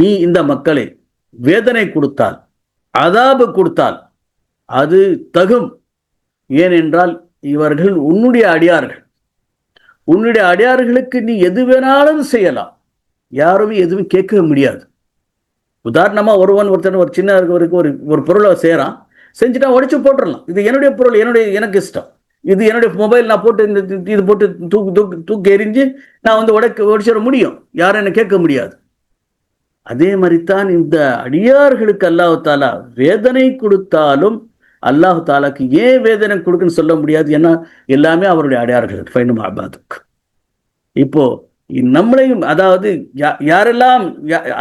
நீ இந்த மக்களை வேதனை கொடுத்தால், அதாபு கொடுத்தால் அது தகும். ஏனென்றால் இவர்கள் உன்னுடைய அடியார்கள். உன்னுடைய அடியார்களுக்கு நீ எது வேணாலும் செய்யலாம், யாருமே எதுவும் கேட்க முடியாது. உதாரணமா ஒருத்தன் ஒரு சின்ன ஒரு பொருளை செய்யறான், செஞ்சுட்டா உடைச்சு போட்டுடலாம். இது என்னுடைய பொருள், எனக்கு இஷ்டம், இது என்னுடைய மொபைல், நான் போட்டு இது போட்டு தூக்கி எறிஞ்சு நான் வந்து உடைச்சிட முடியும், யாரும் என்ன கேட்க முடியாது. அதே மாதிரித்தான் இந்த அடியார்களுக்கு அல்லாஹ் தாலா வேதனை கொடுத்தாலும் அல்லாஹ் தாலாக்கு ஏன் வேதனை கொடுக்குன்னு சொல்ல முடியாது. ஏன்னா எல்லாமே அவருடைய அடியார்கள். ஃபைனும் அபாதுக். இப்போ நம்மளையும், அதாவது யாரெல்லாம்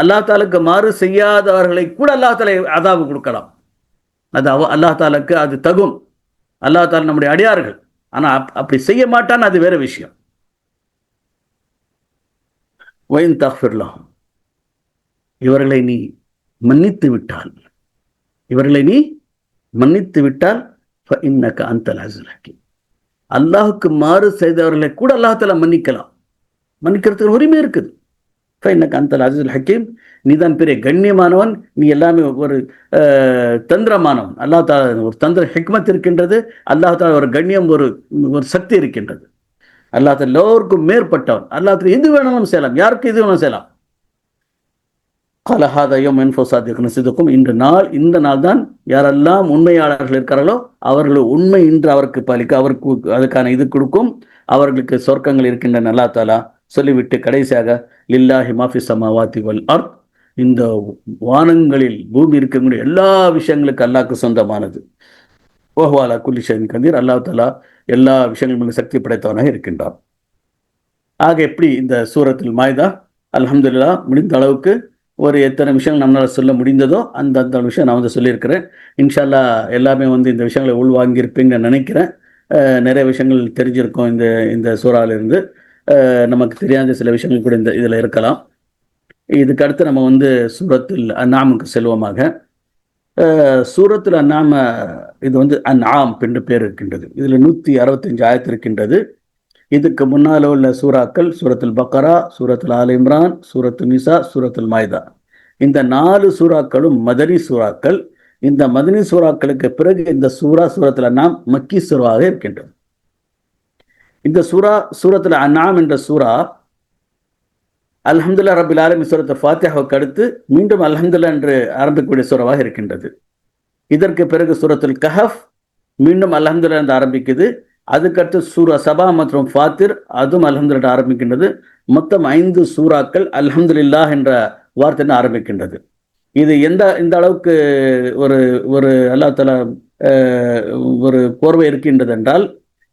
அல்லாஹ் தாலாக்கு மாறு செய்யாதவர்களை கூட அல்லாஹ் தாலா அதாபு கொடுக்கலாம். அது அல்லாஹ் தாலாக்கு அது தகும். அல்லாஹ் தாலா நம்முடைய அடியார்கள், ஆனா அப்படி செய்ய மாட்டான்னு அது வேற விஷயம். வைன் தஃபிர்லஹும், இவர்களை நீ மன்னித்து விட்டால் ஃபஇன்னக அன்தல் அஸீஸுல் ஹக்கீம், அல்லாஹ்வுக்கு மாறு செய்தவர்களை கூட அல்லாஹ் தஆலா மன்னிக்கலாம். மன்னிக்கிறதுக்கு உரிமை இருக்குது. ஃபஇன்னக அன்தல் அஸீஸுல் ஹக்கீம், நீதான் பெரிய கண்ணியமானவன், நீ எல்லாமே ஒரு தந்திரமானவன். அல்லாஹ் தஆலா ஒரு தந்திர ஹிக்மத் இருக்கின்றது, அல்லாஹ் தஆலா ஒரு கண்ணியம், ஒரு சக்தி இருக்கின்றது. அல்லாஹ் தஆலா எல்லோருக்கும் மேற்பட்டவன். அல்லாஹ் தஆலா எது வேணாலும் செய்யலாம், யாருக்கு எது வேணாலும் செய்யலாம். இந்த நாள் தான் யாரெல்லாம் உண்மையாளர்கள் இருக்கிறார்களோ அவர்கள் உண்மை இன்று அவருக்கு பலிக்க, அவருக்கு அதுக்கான இது கொடுக்கும், அவர்களுக்கு சொர்க்கங்கள் இருக்கின்றன அல்லாஹ் தஆலா சொல்லிவிட்டு கடைசியாக லில்லாஹி மாஃபி ஸமாவாதி வல் அர்த், இந்த வானங்களில் பூமி இருக்கக்கூடிய எல்லா விஷயங்களுக்கு அல்லாஹ்க்கு சொந்தமானது. வஹுவ அலா குல்லி ஷைஇன் கதீர், அல்லாஹ் தஆலா எல்லா விஷயங்களும் சக்தி படைத்தவனாக இருக்கின்றார். ஆக எப்படி இந்த சூரத்துல் மாயிதா அல்ஹம்துலில்லாஹ் முடிந்த அளவுக்கு ஒரு எத்தனை விஷயங்கள் நம்மளால் சொல்ல முடிந்ததோ அந்த விஷயம் நான் வந்து சொல்லியிருக்கிறேன். இன்ஷா அல்லாஹ் எல்லாமே வந்து இந்த விஷயங்களை உள்வாங்கியிருப்பீங்கன்னு நான் நினைக்கிறேன். நிறைய விஷயங்கள் தெரிஞ்சிருக்கோம் இந்த சூறாவிலிருந்து. நமக்கு தெரியாத சில விஷயங்கள் கூட இதில் இருக்கலாம். இதுக்கு அடுத்து நம்ம வந்து சூரத்துல் அன்ஆமுக்கு செல்வோமாக. சூரத்துல் அன்ஆம், இது வந்து அன்ஆம் என்று பேர் இருக்கின்றது. இதில் 165 ஆயத்து இருக்கின்றது. இதுக்கு முன்னால் உள்ள சூறாக்கள் சூரத்துல் பக்கரா, சூரத்துல் ஆல் இம்ரான், சூரத்துல் நிசா, சூரத்துல் மாயிதா. இந்த 4 சூறாக்களும் மதனி சூறாக்கள். இந்த மதனி சூறாக்களுக்கு பிறகு இந்த சூரத்துல் அன்ஆம் மக்கி சூறாவாக இருக்கின்றது. இந்த சூரத்துல் அன்ஆம் என்ற சூறா அல்ஹம்துலில்லாஹ் ரப்பில் ஆலமீன் சூரத்துல் ஃபாத்திஹாவுக்கு அடுத்து மீண்டும் அல்ஹம்துலில்லாஹ் என்று ஆரம்பிக்கக்கூடிய சூறாவாக இருக்கின்றது. இதற்கு பிறகு சூரத்துல் கஹஃப் மீண்டும் அல்ஹம்துலில்லாஹ் என்று ஆரம்பிக்குது. அதுக்கடுத்து சூரா சபா மற்றும் ஃபாத்திர், அதுவும் அல்ஹம்துலில்லாஹ் ஆரம்பிக்கின்றது. மொத்தம் 5 சூறாக்கள் அல்ஹம்துலில்லாஹ் என்ற வார்த்தை ஆரம்பிக்கின்றது. இது இந்த அளவுக்கு ஒரு அல்லாஹ் தஆலா ஒரு கோர்வை இருக்கின்றது என்றால்,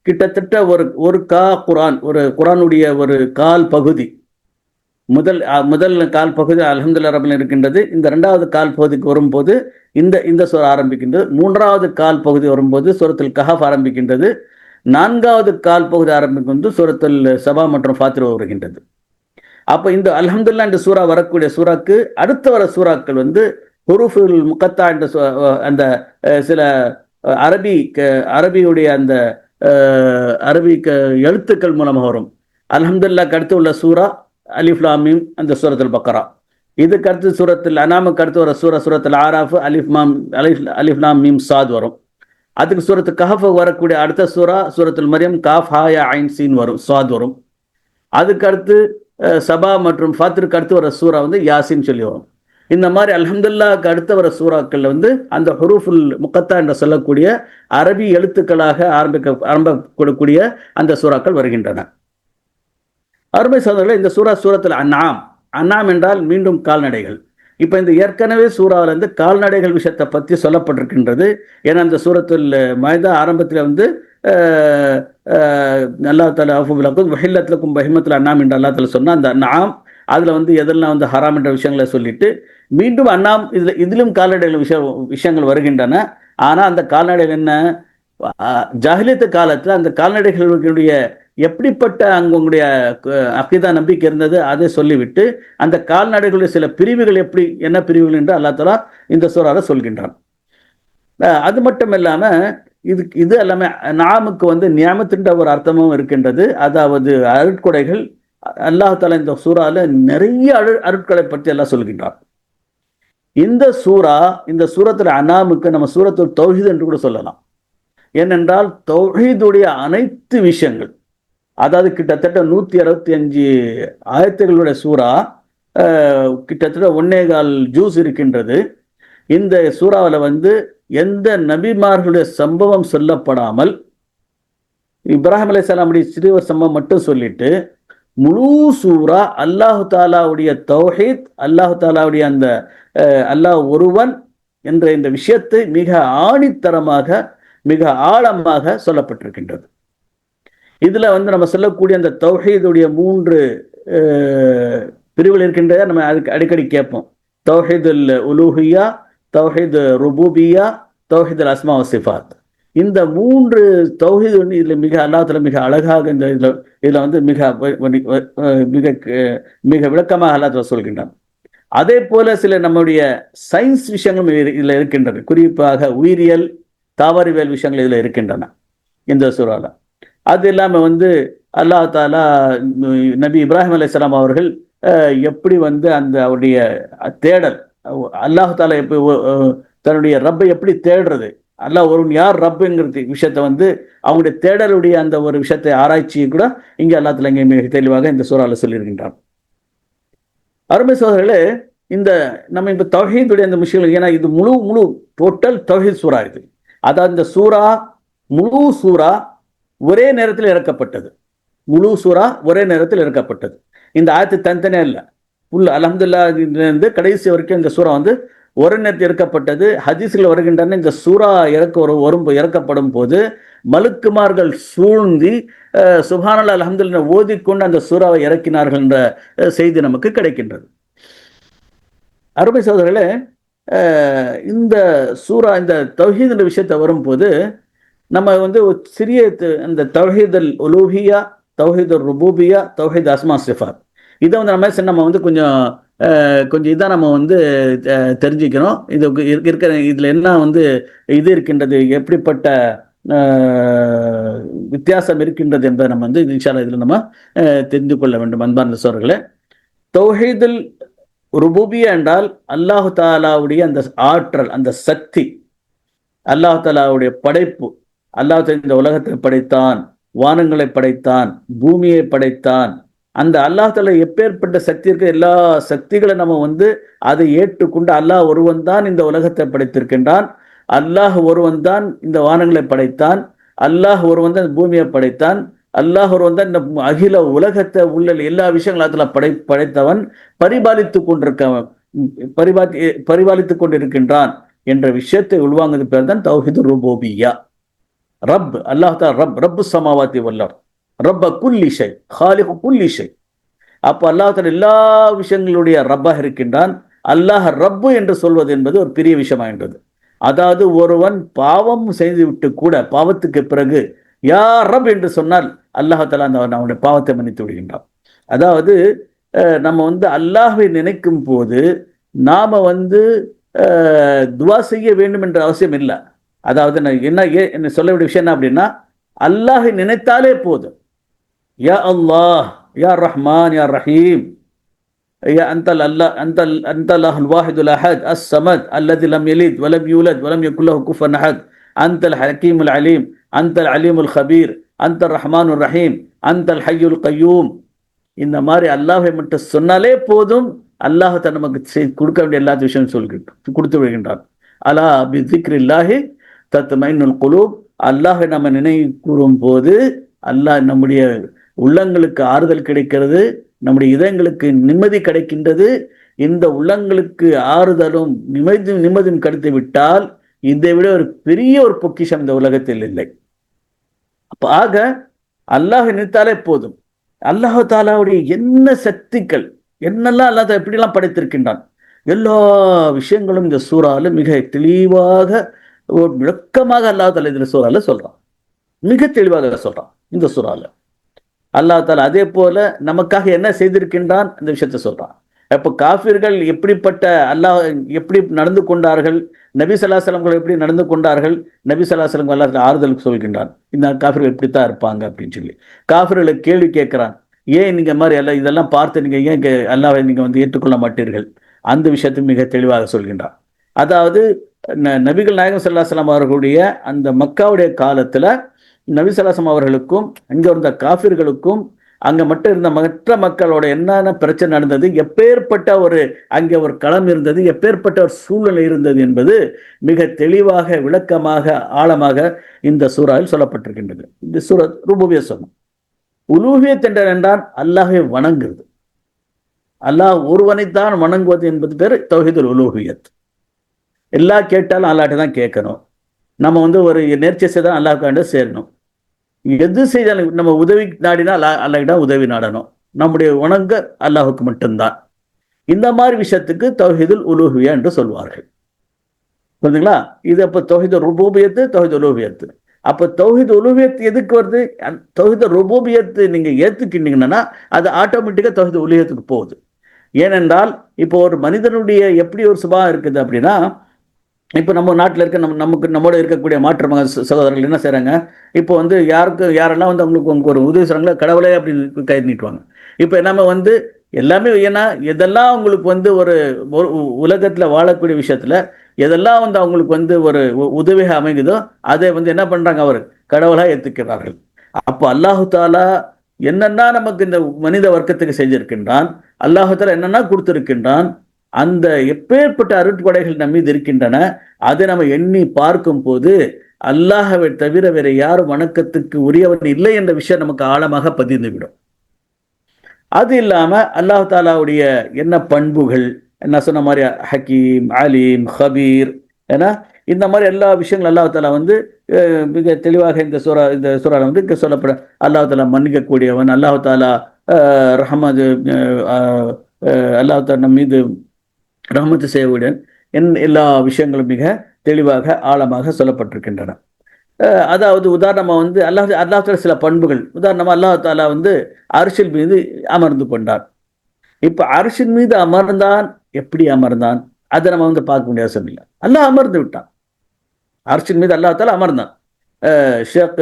கிட்டத்தட்ட ஒரு ஒரு குரான், ஒரு குரானுடைய ஒரு கால் பகுதி, முதல் கால் பகுதி அல்ஹம்துலில்லாஹ் ரப்பில் இருக்கின்றது. இந்த 2வது கால் பகுதிக்கு வரும்போது இந்த சூரா ஆரம்பிக்கின்றது. 3வது கால் பகுதி வரும்போது சூரத்துல் கஹஃப் ஆரம்பிக்கின்றது. 4வது கால் பகுதி ஆரம்பிக்கும் வந்து சூரத்துல் சபா மற்றும் ஃபாத்திர் வருகின்றது. அப்ப இந்த அல்ஹம்துலில்லாஹ் என்ற சூரா வரக்கூடிய சூறாக்கு அடுத்த வர சூறாக்கள் வந்து ஹுரூஃபுல் முகத்தா என்ற அந்த சில அரபியுடைய அந்த அரபி எழுத்துக்கள் மூலமாக வரும். அல்ஹம்துலில்லாஹ்க்கு அடுத்து உள்ள சூரா அலிஃப் லாம் மீம், அந்த சூரத்துல் பக்கரா. இதுக்கு அடுத்து சூரத்துல் அனாமுக்கு அடுத்து வர சூரத்துல் ஆராஃப் அலிஃப் லாம் மீம் சாத் வரும். அதுக்கு சூரத்து கஹஃப் வரக்கூடிய அடுத்த சூரத்துல் மரியம் காஃப் ஹா யா ஐன் சீன் வரும், சாத் வரும். அதுக்கு அடுத்து சபா மற்றும் ஃபாத்திருக்கு அடுத்து வர சூறா வந்து யாசின் சொல்லி வரும். இந்த மாதிரி அல்ஹம்துலில்லாஹ்க்கு அடுத்து வர சூறாக்கள் வந்து அந்த ஹுரூஃபுல் முகத்தா என்று சொல்லக்கூடிய அரபி எழுத்துக்களாக ஆரம்பிக்கக்கூடிய அந்த சூறாக்கள் வருகின்றன. அருமை சகோதரர்களே, இந்த சூரத்துல் அன்ஆம் என்றால் மீண்டும் கால்நடைகள். இப்போ இந்த ஏற்கனவே சூறாவில் வந்து கால்நடைகள் விஷயத்தை பற்றி சொல்லப்பட்டிருக்கின்றது. ஏன்னா இந்த சூரத்துல் மாயிதா ஆரம்பத்தில் வந்து அல்லாஹ் தஆலா அஃபுபிலக்கும் வஹில்லத்லக்கும் பஹிமத்துல் அன்ஆம் என்று அல்லாஹ் தஆலா சொன்னால், அந்த அன்ஆம் அதில் வந்து எதெல்லாம் வந்து ஹராம் என்ற விஷயங்களை சொல்லிட்டு மீண்டும் அன்ஆம் இதிலும் கால்நடைகள் விஷயங்கள் வருகின்றன. ஆனால் அந்த கால்நடைகள் என்ன, ஜாஹிலியத்து காலத்தில் அந்த கால்நடைகளுடைய எப்படிப்பட்ட உங்களுடைய அகீதா நம்பிக்கை இருந்தது அதை சொல்லிவிட்டு அந்த கால்நடைகளுடைய சில பிரிவுகள் என்ன பிரிவுகள் என்று அல்லாஹ் தஆலா இந்த சூறாவில் சொல்கின்றான். அது மட்டும் இல்லாமல் இது எல்லாமே நாமுக்கு வந்து நியாமத்தின்ற ஒரு அர்த்தமும் இருக்கின்றது. அதாவது அருட்கொடைகள். அல்லாஹ் தஆலா இந்த சூறாவில் நிறைய அருட்களை பற்றி எல்லாம் சொல்கின்றார். இந்த சூரத்துல் அன்ஆமுக்கு நம்ம சூரத்துல் தௌஹீத் என்று கூட சொல்லலாம். ஏனென்றால் தௌஹீதுடைய அனைத்து விஷயங்கள், அதாவது கிட்டத்தட்ட 165 ஆயத்துகளுடைய சூறா, கிட்டத்தட்ட 1.25 ஜூஸ் இருக்கின்றது. இந்த சூறாவில் வந்து எந்த நபிமார்களுடைய சம்பவம் சொல்லப்படாமல் இப்ராஹிம் அலைஹிஸ்ஸலாமுடைய சிறுவர் சம்பவம் மட்டும் சொல்லிட்டு முழு சூறா அல்லாஹு தாலாவுடைய தௌஹீத், அல்லாஹு தாலாவுடைய அந்த அல்லாஹ் ஒருவன் என்ற இந்த விஷயத்தை மிக ஆணித்தரமாக மிக ஆழமாக சொல்லப்பட்டிருக்கின்றது. இதுல வந்து நம்ம சொல்லக்கூடிய அந்த தௌஹீதுடைய 3 பிரிவுகள் இருக்கின்றத நம்ம அடிக்கடி கேட்போம். தௌஹீதுல் உலூஹியா, தௌஹீத் ருபூபியா, தௌஹீதுல் அஸ்மா வ சிஃபாத். இந்த 3 தௌஹீத் வந்து இதுல மிக அல்லாஹ் தஆலா மிக அழகாக இதுல வந்து மிக விளக்கமாக அல்லாஹ் தஆலா சொல்கின்றான். அதே போல சில நம்முடைய சயின்ஸ் விஷயங்கள் இதுல இருக்கின்றது. குறிப்பாக உயிரியல், தாவரவியல் விஷயங்கள் இதுல இருக்கின்றன இந்த சூறால. அது இல்லாமல் வந்து அல்லாஹ் தஆலா நபி இப்ராஹிம் அலைஹிஸ்ஸலாம் அவர்கள் எப்படி வந்து அந்த அவருடைய தேடல், அல்லாஹ் தஆலா எப்படி தன்னுடைய ரப்பை எப்படி தேடுறது, அல்லாஹ் ஒருவன் யார் ரப்புங்கிறது விஷயத்தை வந்து அவங்களுடைய தேடலுடைய அந்த ஒரு விஷயத்தை ஆராய்ச்சியை கூட இங்கே அல்லாஹ் தஆலா இங்கே மிக தெளிவாக இந்த சூறால சொல்லியிருக்கின்றான். அருமை சகோதரர்களே, நம்ம இப்போ தௌஹீதுடைய அந்த விஷயங்கள், ஏன்னா இது முழு டோட்டல் தௌஹீத் சூறா இது. அதாவது இந்த முழு சூறா ஒரே நேரத்தில் இறக்கப்பட்டது. முழு சூறா ஒரே நேரத்தில் இறக்கப்பட்டது. இந்த ஆயத்து தனித்தனியா இல்லை, அல்ஹம்துலில்லாஹ் கடைசி வரைக்கும் இந்த சூறா வந்து ஒரு நேரத்தில் இறக்கப்பட்டது. ஹதீஸ்கள் வருகின்றன, இந்த சூறா இறக்கப்படும் போது மலுக்குமார்கள் சூழ்ந்தி சுப்ஹானல்லாஹ் அல்ஹம்துலில்லாஹ் ஓதிக்கொண்டு அந்த சூறாவை இறக்கினார்கள் என்ற செய்தி நமக்கு கிடைக்கின்றது. அருமை சகோதரர்களே, இந்த சூறா இந்த தௌஹீத் என்ற விஷயத்தை வரும்போது நம்ம வந்து சிறிய அந்த தௌஹீதுல் உலூஹியா, தௌஹீதுர் ருபூபியா, தௌஹீத் அஸ்மா சிஃபாத், இதை வந்து நம்ம வந்து கொஞ்சம் இதான் நம்ம வந்து தெரிஞ்சுக்கணும். இது இருக்கிற இதில் என்ன வந்து இது இருக்கின்றது, எப்படிப்பட்ட வித்தியாசம் இருக்கின்றது என்பதை நம்ம வந்து இன்ஷா அல்லாஹ் இதில் நம்ம தெரிந்து கொள்ள வேண்டும். அன்பார்ந்த சகோதரர்களே, தௌஹீதுல் ருபூபியா என்றால் அல்லாஹு தாலாவுடைய அந்த ஆற்றல், அந்த சக்தி, அல்லாஹு தாலாவுடைய படைப்பு. அல்லாஹ் இந்த உலகத்தை படைத்தான், வானங்களை படைத்தான், பூமியை படைத்தான். அந்த அல்லாஹ் தஆலா எப்பேற்பட்ட சக்தி இருக்க, எல்லா சக்திகளை நம்ம வந்து அதை ஏற்றுக்கொண்டு அல்லாஹ் ஒருவன் தான் இந்த உலகத்தை படைத்திருக்கின்றான், அல்லாஹ் ஒருவன் தான் இந்த வானங்களை படைத்தான், அல்லாஹ் ஒருவன் தான் பூமியை படைத்தான், அல்லாஹ் ஒருவன் தான் இந்த அகில உலகத்தை உள்ள எல்லா விஷயங்களும் அதில் படைத்தவன், பரிபாலித்துக் கொண்டிருக்கின்றான் என்ற விஷயத்தை உள்வாங்குவது பேர் தான் தௌஹீது ருபூபியா. ரப் அல்லாஹ் தாலா ரப் ரப்பு சமாவாத்தி வல்லார் ரப்ப குல்லி ஷை ஹாலிகு குல்லி ஷை. அப்போ அல்லாஹ் தாலா எல்லா விஷயங்களுடைய ரப்பாக இருக்கின்றான். அல்லாஹ் ரப்பு என்று சொல்வது என்பது ஒரு பெரிய விஷயமாகின்றது. அதாவது ஒருவன் பாவம் செய்துவிட்டு கூட பாவத்துக்கு பிறகு யா ரப் என்று சொன்னால் அல்லாஹ் தாலா அவனுடைய பாவத்தை மன்னித்து விடுகின்றான். அதாவது நம்ம வந்து அல்லாஹ்வை நினைக்கும் போது நாம வந்து துவா செய்ய வேண்டும் என்ற அவசியம் இல்லை. அதாவது நான் என்ன சொல்ல வேண்டிய விஷயம் என்ன அப்படின்னா, அல்லாஹை நினைத்தாலே போதும். யா அல்லாஹ், யா ரஹ்மான், யா ரஹீம், யா அந்தல் அல்லாஹ், அந்தல் வாஹிதுல் அஹத் அஸ் சமத் அல்லதி லம் யலித் வலம் யூலத் வலம் யகுல் லஹு குஃபுவன் அஹத் அந்தல் ஹக்கீமுல் அலீம் அந்தல் அலீமுல் ஹபீர் அந்தர் ரஹ்மானுர் ரஹீம் அந்தல் ஹய்யுல் கய்யூம். இந்த மாதிரி அல்லாஹை மட்டும் சொன்னாலே போதும், அல்லாஹ் நமக்கு கொடுக்க வேண்டிய எல்லா விஷயம் கொடுத்து விடுகின்றான். அலா பி திக்ரில்லாஹி தத்மைனுல் குலூப். அல்லாஹை நம்ம நினைவு கூறும் போது அல்லாஹ் நம்முடைய உள்ளங்களுக்கு ஆறுதல் கிடைக்கிறது, நம்முடைய இதயங்களுக்கு நிம்மதி கிடைக்கின்றது. இந்த உள்ளங்களுக்கு ஆறுதலும் நிம்மதியும் கிடைத்து விட்டால் இதை விட ஒரு பெரிய ஒரு பொக்கிஷம் இந்த உலகத்தில் இல்லை. அப்ப ஆக அல்லாஹ் நினைத்தாலே போதும். அல்லாஹ் தாலாவுடைய என்ன சக்திகள், என்னெல்லாம் அல்லாஹ் எப்படிலாம் படைத்திருக்கின்றான், எல்லா விஷயங்களும் இந்த சூறால மிக தெளிவாக விளக்கமாக அல்லாஹ் தாலா இந்த சூறால சொல்றான். மிக தெளிவாக சொல்றான் இந்த சூறால அல்லாஹ் தாலா. அதே போல நமக்காக என்ன செய்திருக்கின்றான் இந்த விஷயத்த சொல்றான். அப்போ காஃபிர்கள் எப்படிப்பட்ட அல்லாஹ் எப்படி நடந்து கொண்டார்கள், நபி ஸல்லல்லாஹு அலைஹி வஸல்லம் எப்படி நடந்து கொண்டார்கள், நபி ஸல்லல்லாஹு அலைஹி வஸல்லம் அல்லாஹ் ஆறுதல் சொல்கின்றான். இந்த காஃபிர்கள் எப்படித்தான் இருப்பாங்க அப்படின்னு சொல்லி காஃபிர்களை கேள்வி கேட்கிறான். ஏன் நீங்க மாதிரி எல்லாம் இதெல்லாம் பார்த்து நீங்க ஏன் அல்லாஹ்வை நீங்க வந்து ஏற்றுக்கொள்ள மாட்டீர்கள், அந்த விஷயத்தை மிக தெளிவாக சொல்கின்றான். அதாவது நபிகள் நாயகம் ஸல்லல்லாஹு அலைஹி வஸல்லம் அவர்களுடைய அந்த மக்காவுடைய காலத்துல நபி ஸல்லல்லாஹு அலைஹி வஸல்லம் அவர்களுக்கும் அங்க இருந்த காஃபிர்களுக்கும் அங்க மட்டும் இருந்த மற்ற மக்களோட என்னென்ன பிரச்சனை நடந்தது, எப்பேற்பட்ட அங்கே ஒரு களம் இருந்தது, எப்பேற்பட்ட ஒரு சூழ்நிலை இருந்தது என்பது மிக தெளிவாக விளக்கமாக ஆழமாக இந்த சூறாவில் சொல்லப்பட்டிருக்கின்றது. இந்த சூரத் ருபூபியத் சொன்னோம். உலூஹியத் என்றால் அல்லாஹை வணங்குறது, அல்லாஹ் ஒருவனைத்தான் வணங்குவது என்பது பேர் தௌஹீதுல் உலூஹியத். எல்லாம் கேட்டாலும் அல்லாஹ்ட்ட தான் கேட்கணும். நம்ம வந்து ஒரு நேர்ச்சி செய்தால் அல்லாஹ்க்காண்ட சேரணும். எது செய்தாலும் நம்ம உதவி நாடினா அல்லாஹ்கிட்ட உதவி நாடணும். நம்முடைய வணங்க அல்லாஹுக்கு மட்டும்தான். இந்த மாதிரி விஷயத்துக்கு தௌஹீதுல் உலூஹியா என்று சொல்வார்கள். புரியுதுங்களா? இது அப்போ தௌஹீதுல் ருபூபியத்து, தௌஹீதுல் உலூஹியத்து. அப்போ தௌஹீதுல் உலூஹியத் எதுக்கு வருது? தௌஹீதுல் ருபூபியத்து நீங்க ஏத்துக்கிட்டீங்கன்னா அது ஆட்டோமேட்டிக்கா தௌஹீதுல் உலூஹியத்துக்கு போகுது. ஏனென்றால் இப்போ ஒரு மனிதனுடைய எப்படி ஒரு சுபாவம் இருக்குது அப்படின்னா, இப்போ நம்ம நாட்டில் இருக்க நம்மோட இருக்கக்கூடிய மாற்று மக சகோதரர்கள் என்ன செய்கிறாங்க, இப்போ வந்து யாரெல்லாம் வந்து உங்களுக்கு ஒரு உதவி செய்கிறாங்களோ கடவுளே அப்படின்னு கை நீட்டுவாங்க. இப்போ நம்ம வந்து எல்லாமே ஏன்னா எதெல்லாம் அவங்களுக்கு வந்து ஒரு உலகத்தில் வாழக்கூடிய விஷயத்தில் எதெல்லாம் வந்து அவங்களுக்கு வந்து ஒரு உதவியாக அமைகுதோ அதை வந்து என்ன பண்ணுறாங்க, அவர் கடவுளாக ஏற்றுக்கிறார்கள். அப்போ அல்லாஹு தாலா என்னென்னா நமக்கு இந்த மனித வர்க்கத்துக்கு செஞ்சிருக்கின்றான், அல்லாஹு தாலா என்னென்னா கொடுத்திருக்கின்றான், அந்த எப்பேற்பட்ட அருட்கொடைகள் நம் மீது இருக்கின்றன, அதை நம்ம எண்ணி பார்க்கும் போது அல்லாஹ்வை தவிர வேற யாரும் வணக்கத்துக்கு உரியவன் இல்லை என்ற விஷயம் நமக்கு ஆழமாக பதிந்துவிடும். அது இல்லாம அல்லாஹ் தாலாவுடைய என்ன பண்புகள், என்ன சொன்ன மாதிரி ஹக்கீம், அலீம், ஹபீர், ஏன்னா இந்த மாதிரி எல்லா விஷயங்களும் அல்லாஹ் தாலா வந்து மிக தெளிவாக இந்த சூறால வந்து சொல்லப்பட அல்லாஹ் தாலா மன்னிக்கக்கூடியவன், அல்லாஹ் தாலா ரஹமது, அல்லாஹ் தாலா நம் மீது ரஹமத்து செய்யவுடன் எல்லா விஷயங்களும் மிக தெளிவாக ஆழமாக சொல்லப்பட்டிருக்கின்றன. அதாவது உதாரணமாக வந்து அல்லாஹ் தாலா சில பண்புகள், உதாரணமாக அல்லாஹ் தாலா வந்து அர்ஷின் மீது அமர்ந்து கொண்டான். இப்போ அர்ஷின் மீது அமர்ந்தான், எப்படி அமர்ந்தான் அதை நம்ம வந்து பார்க்க வேண்டிய அவசியம் இல்லை. அல்லாஹ் அமர்ந்து விட்டான், அர்ஷின் மீது அல்லாஹ் தாலா அமர்ந்தான். ஷேக்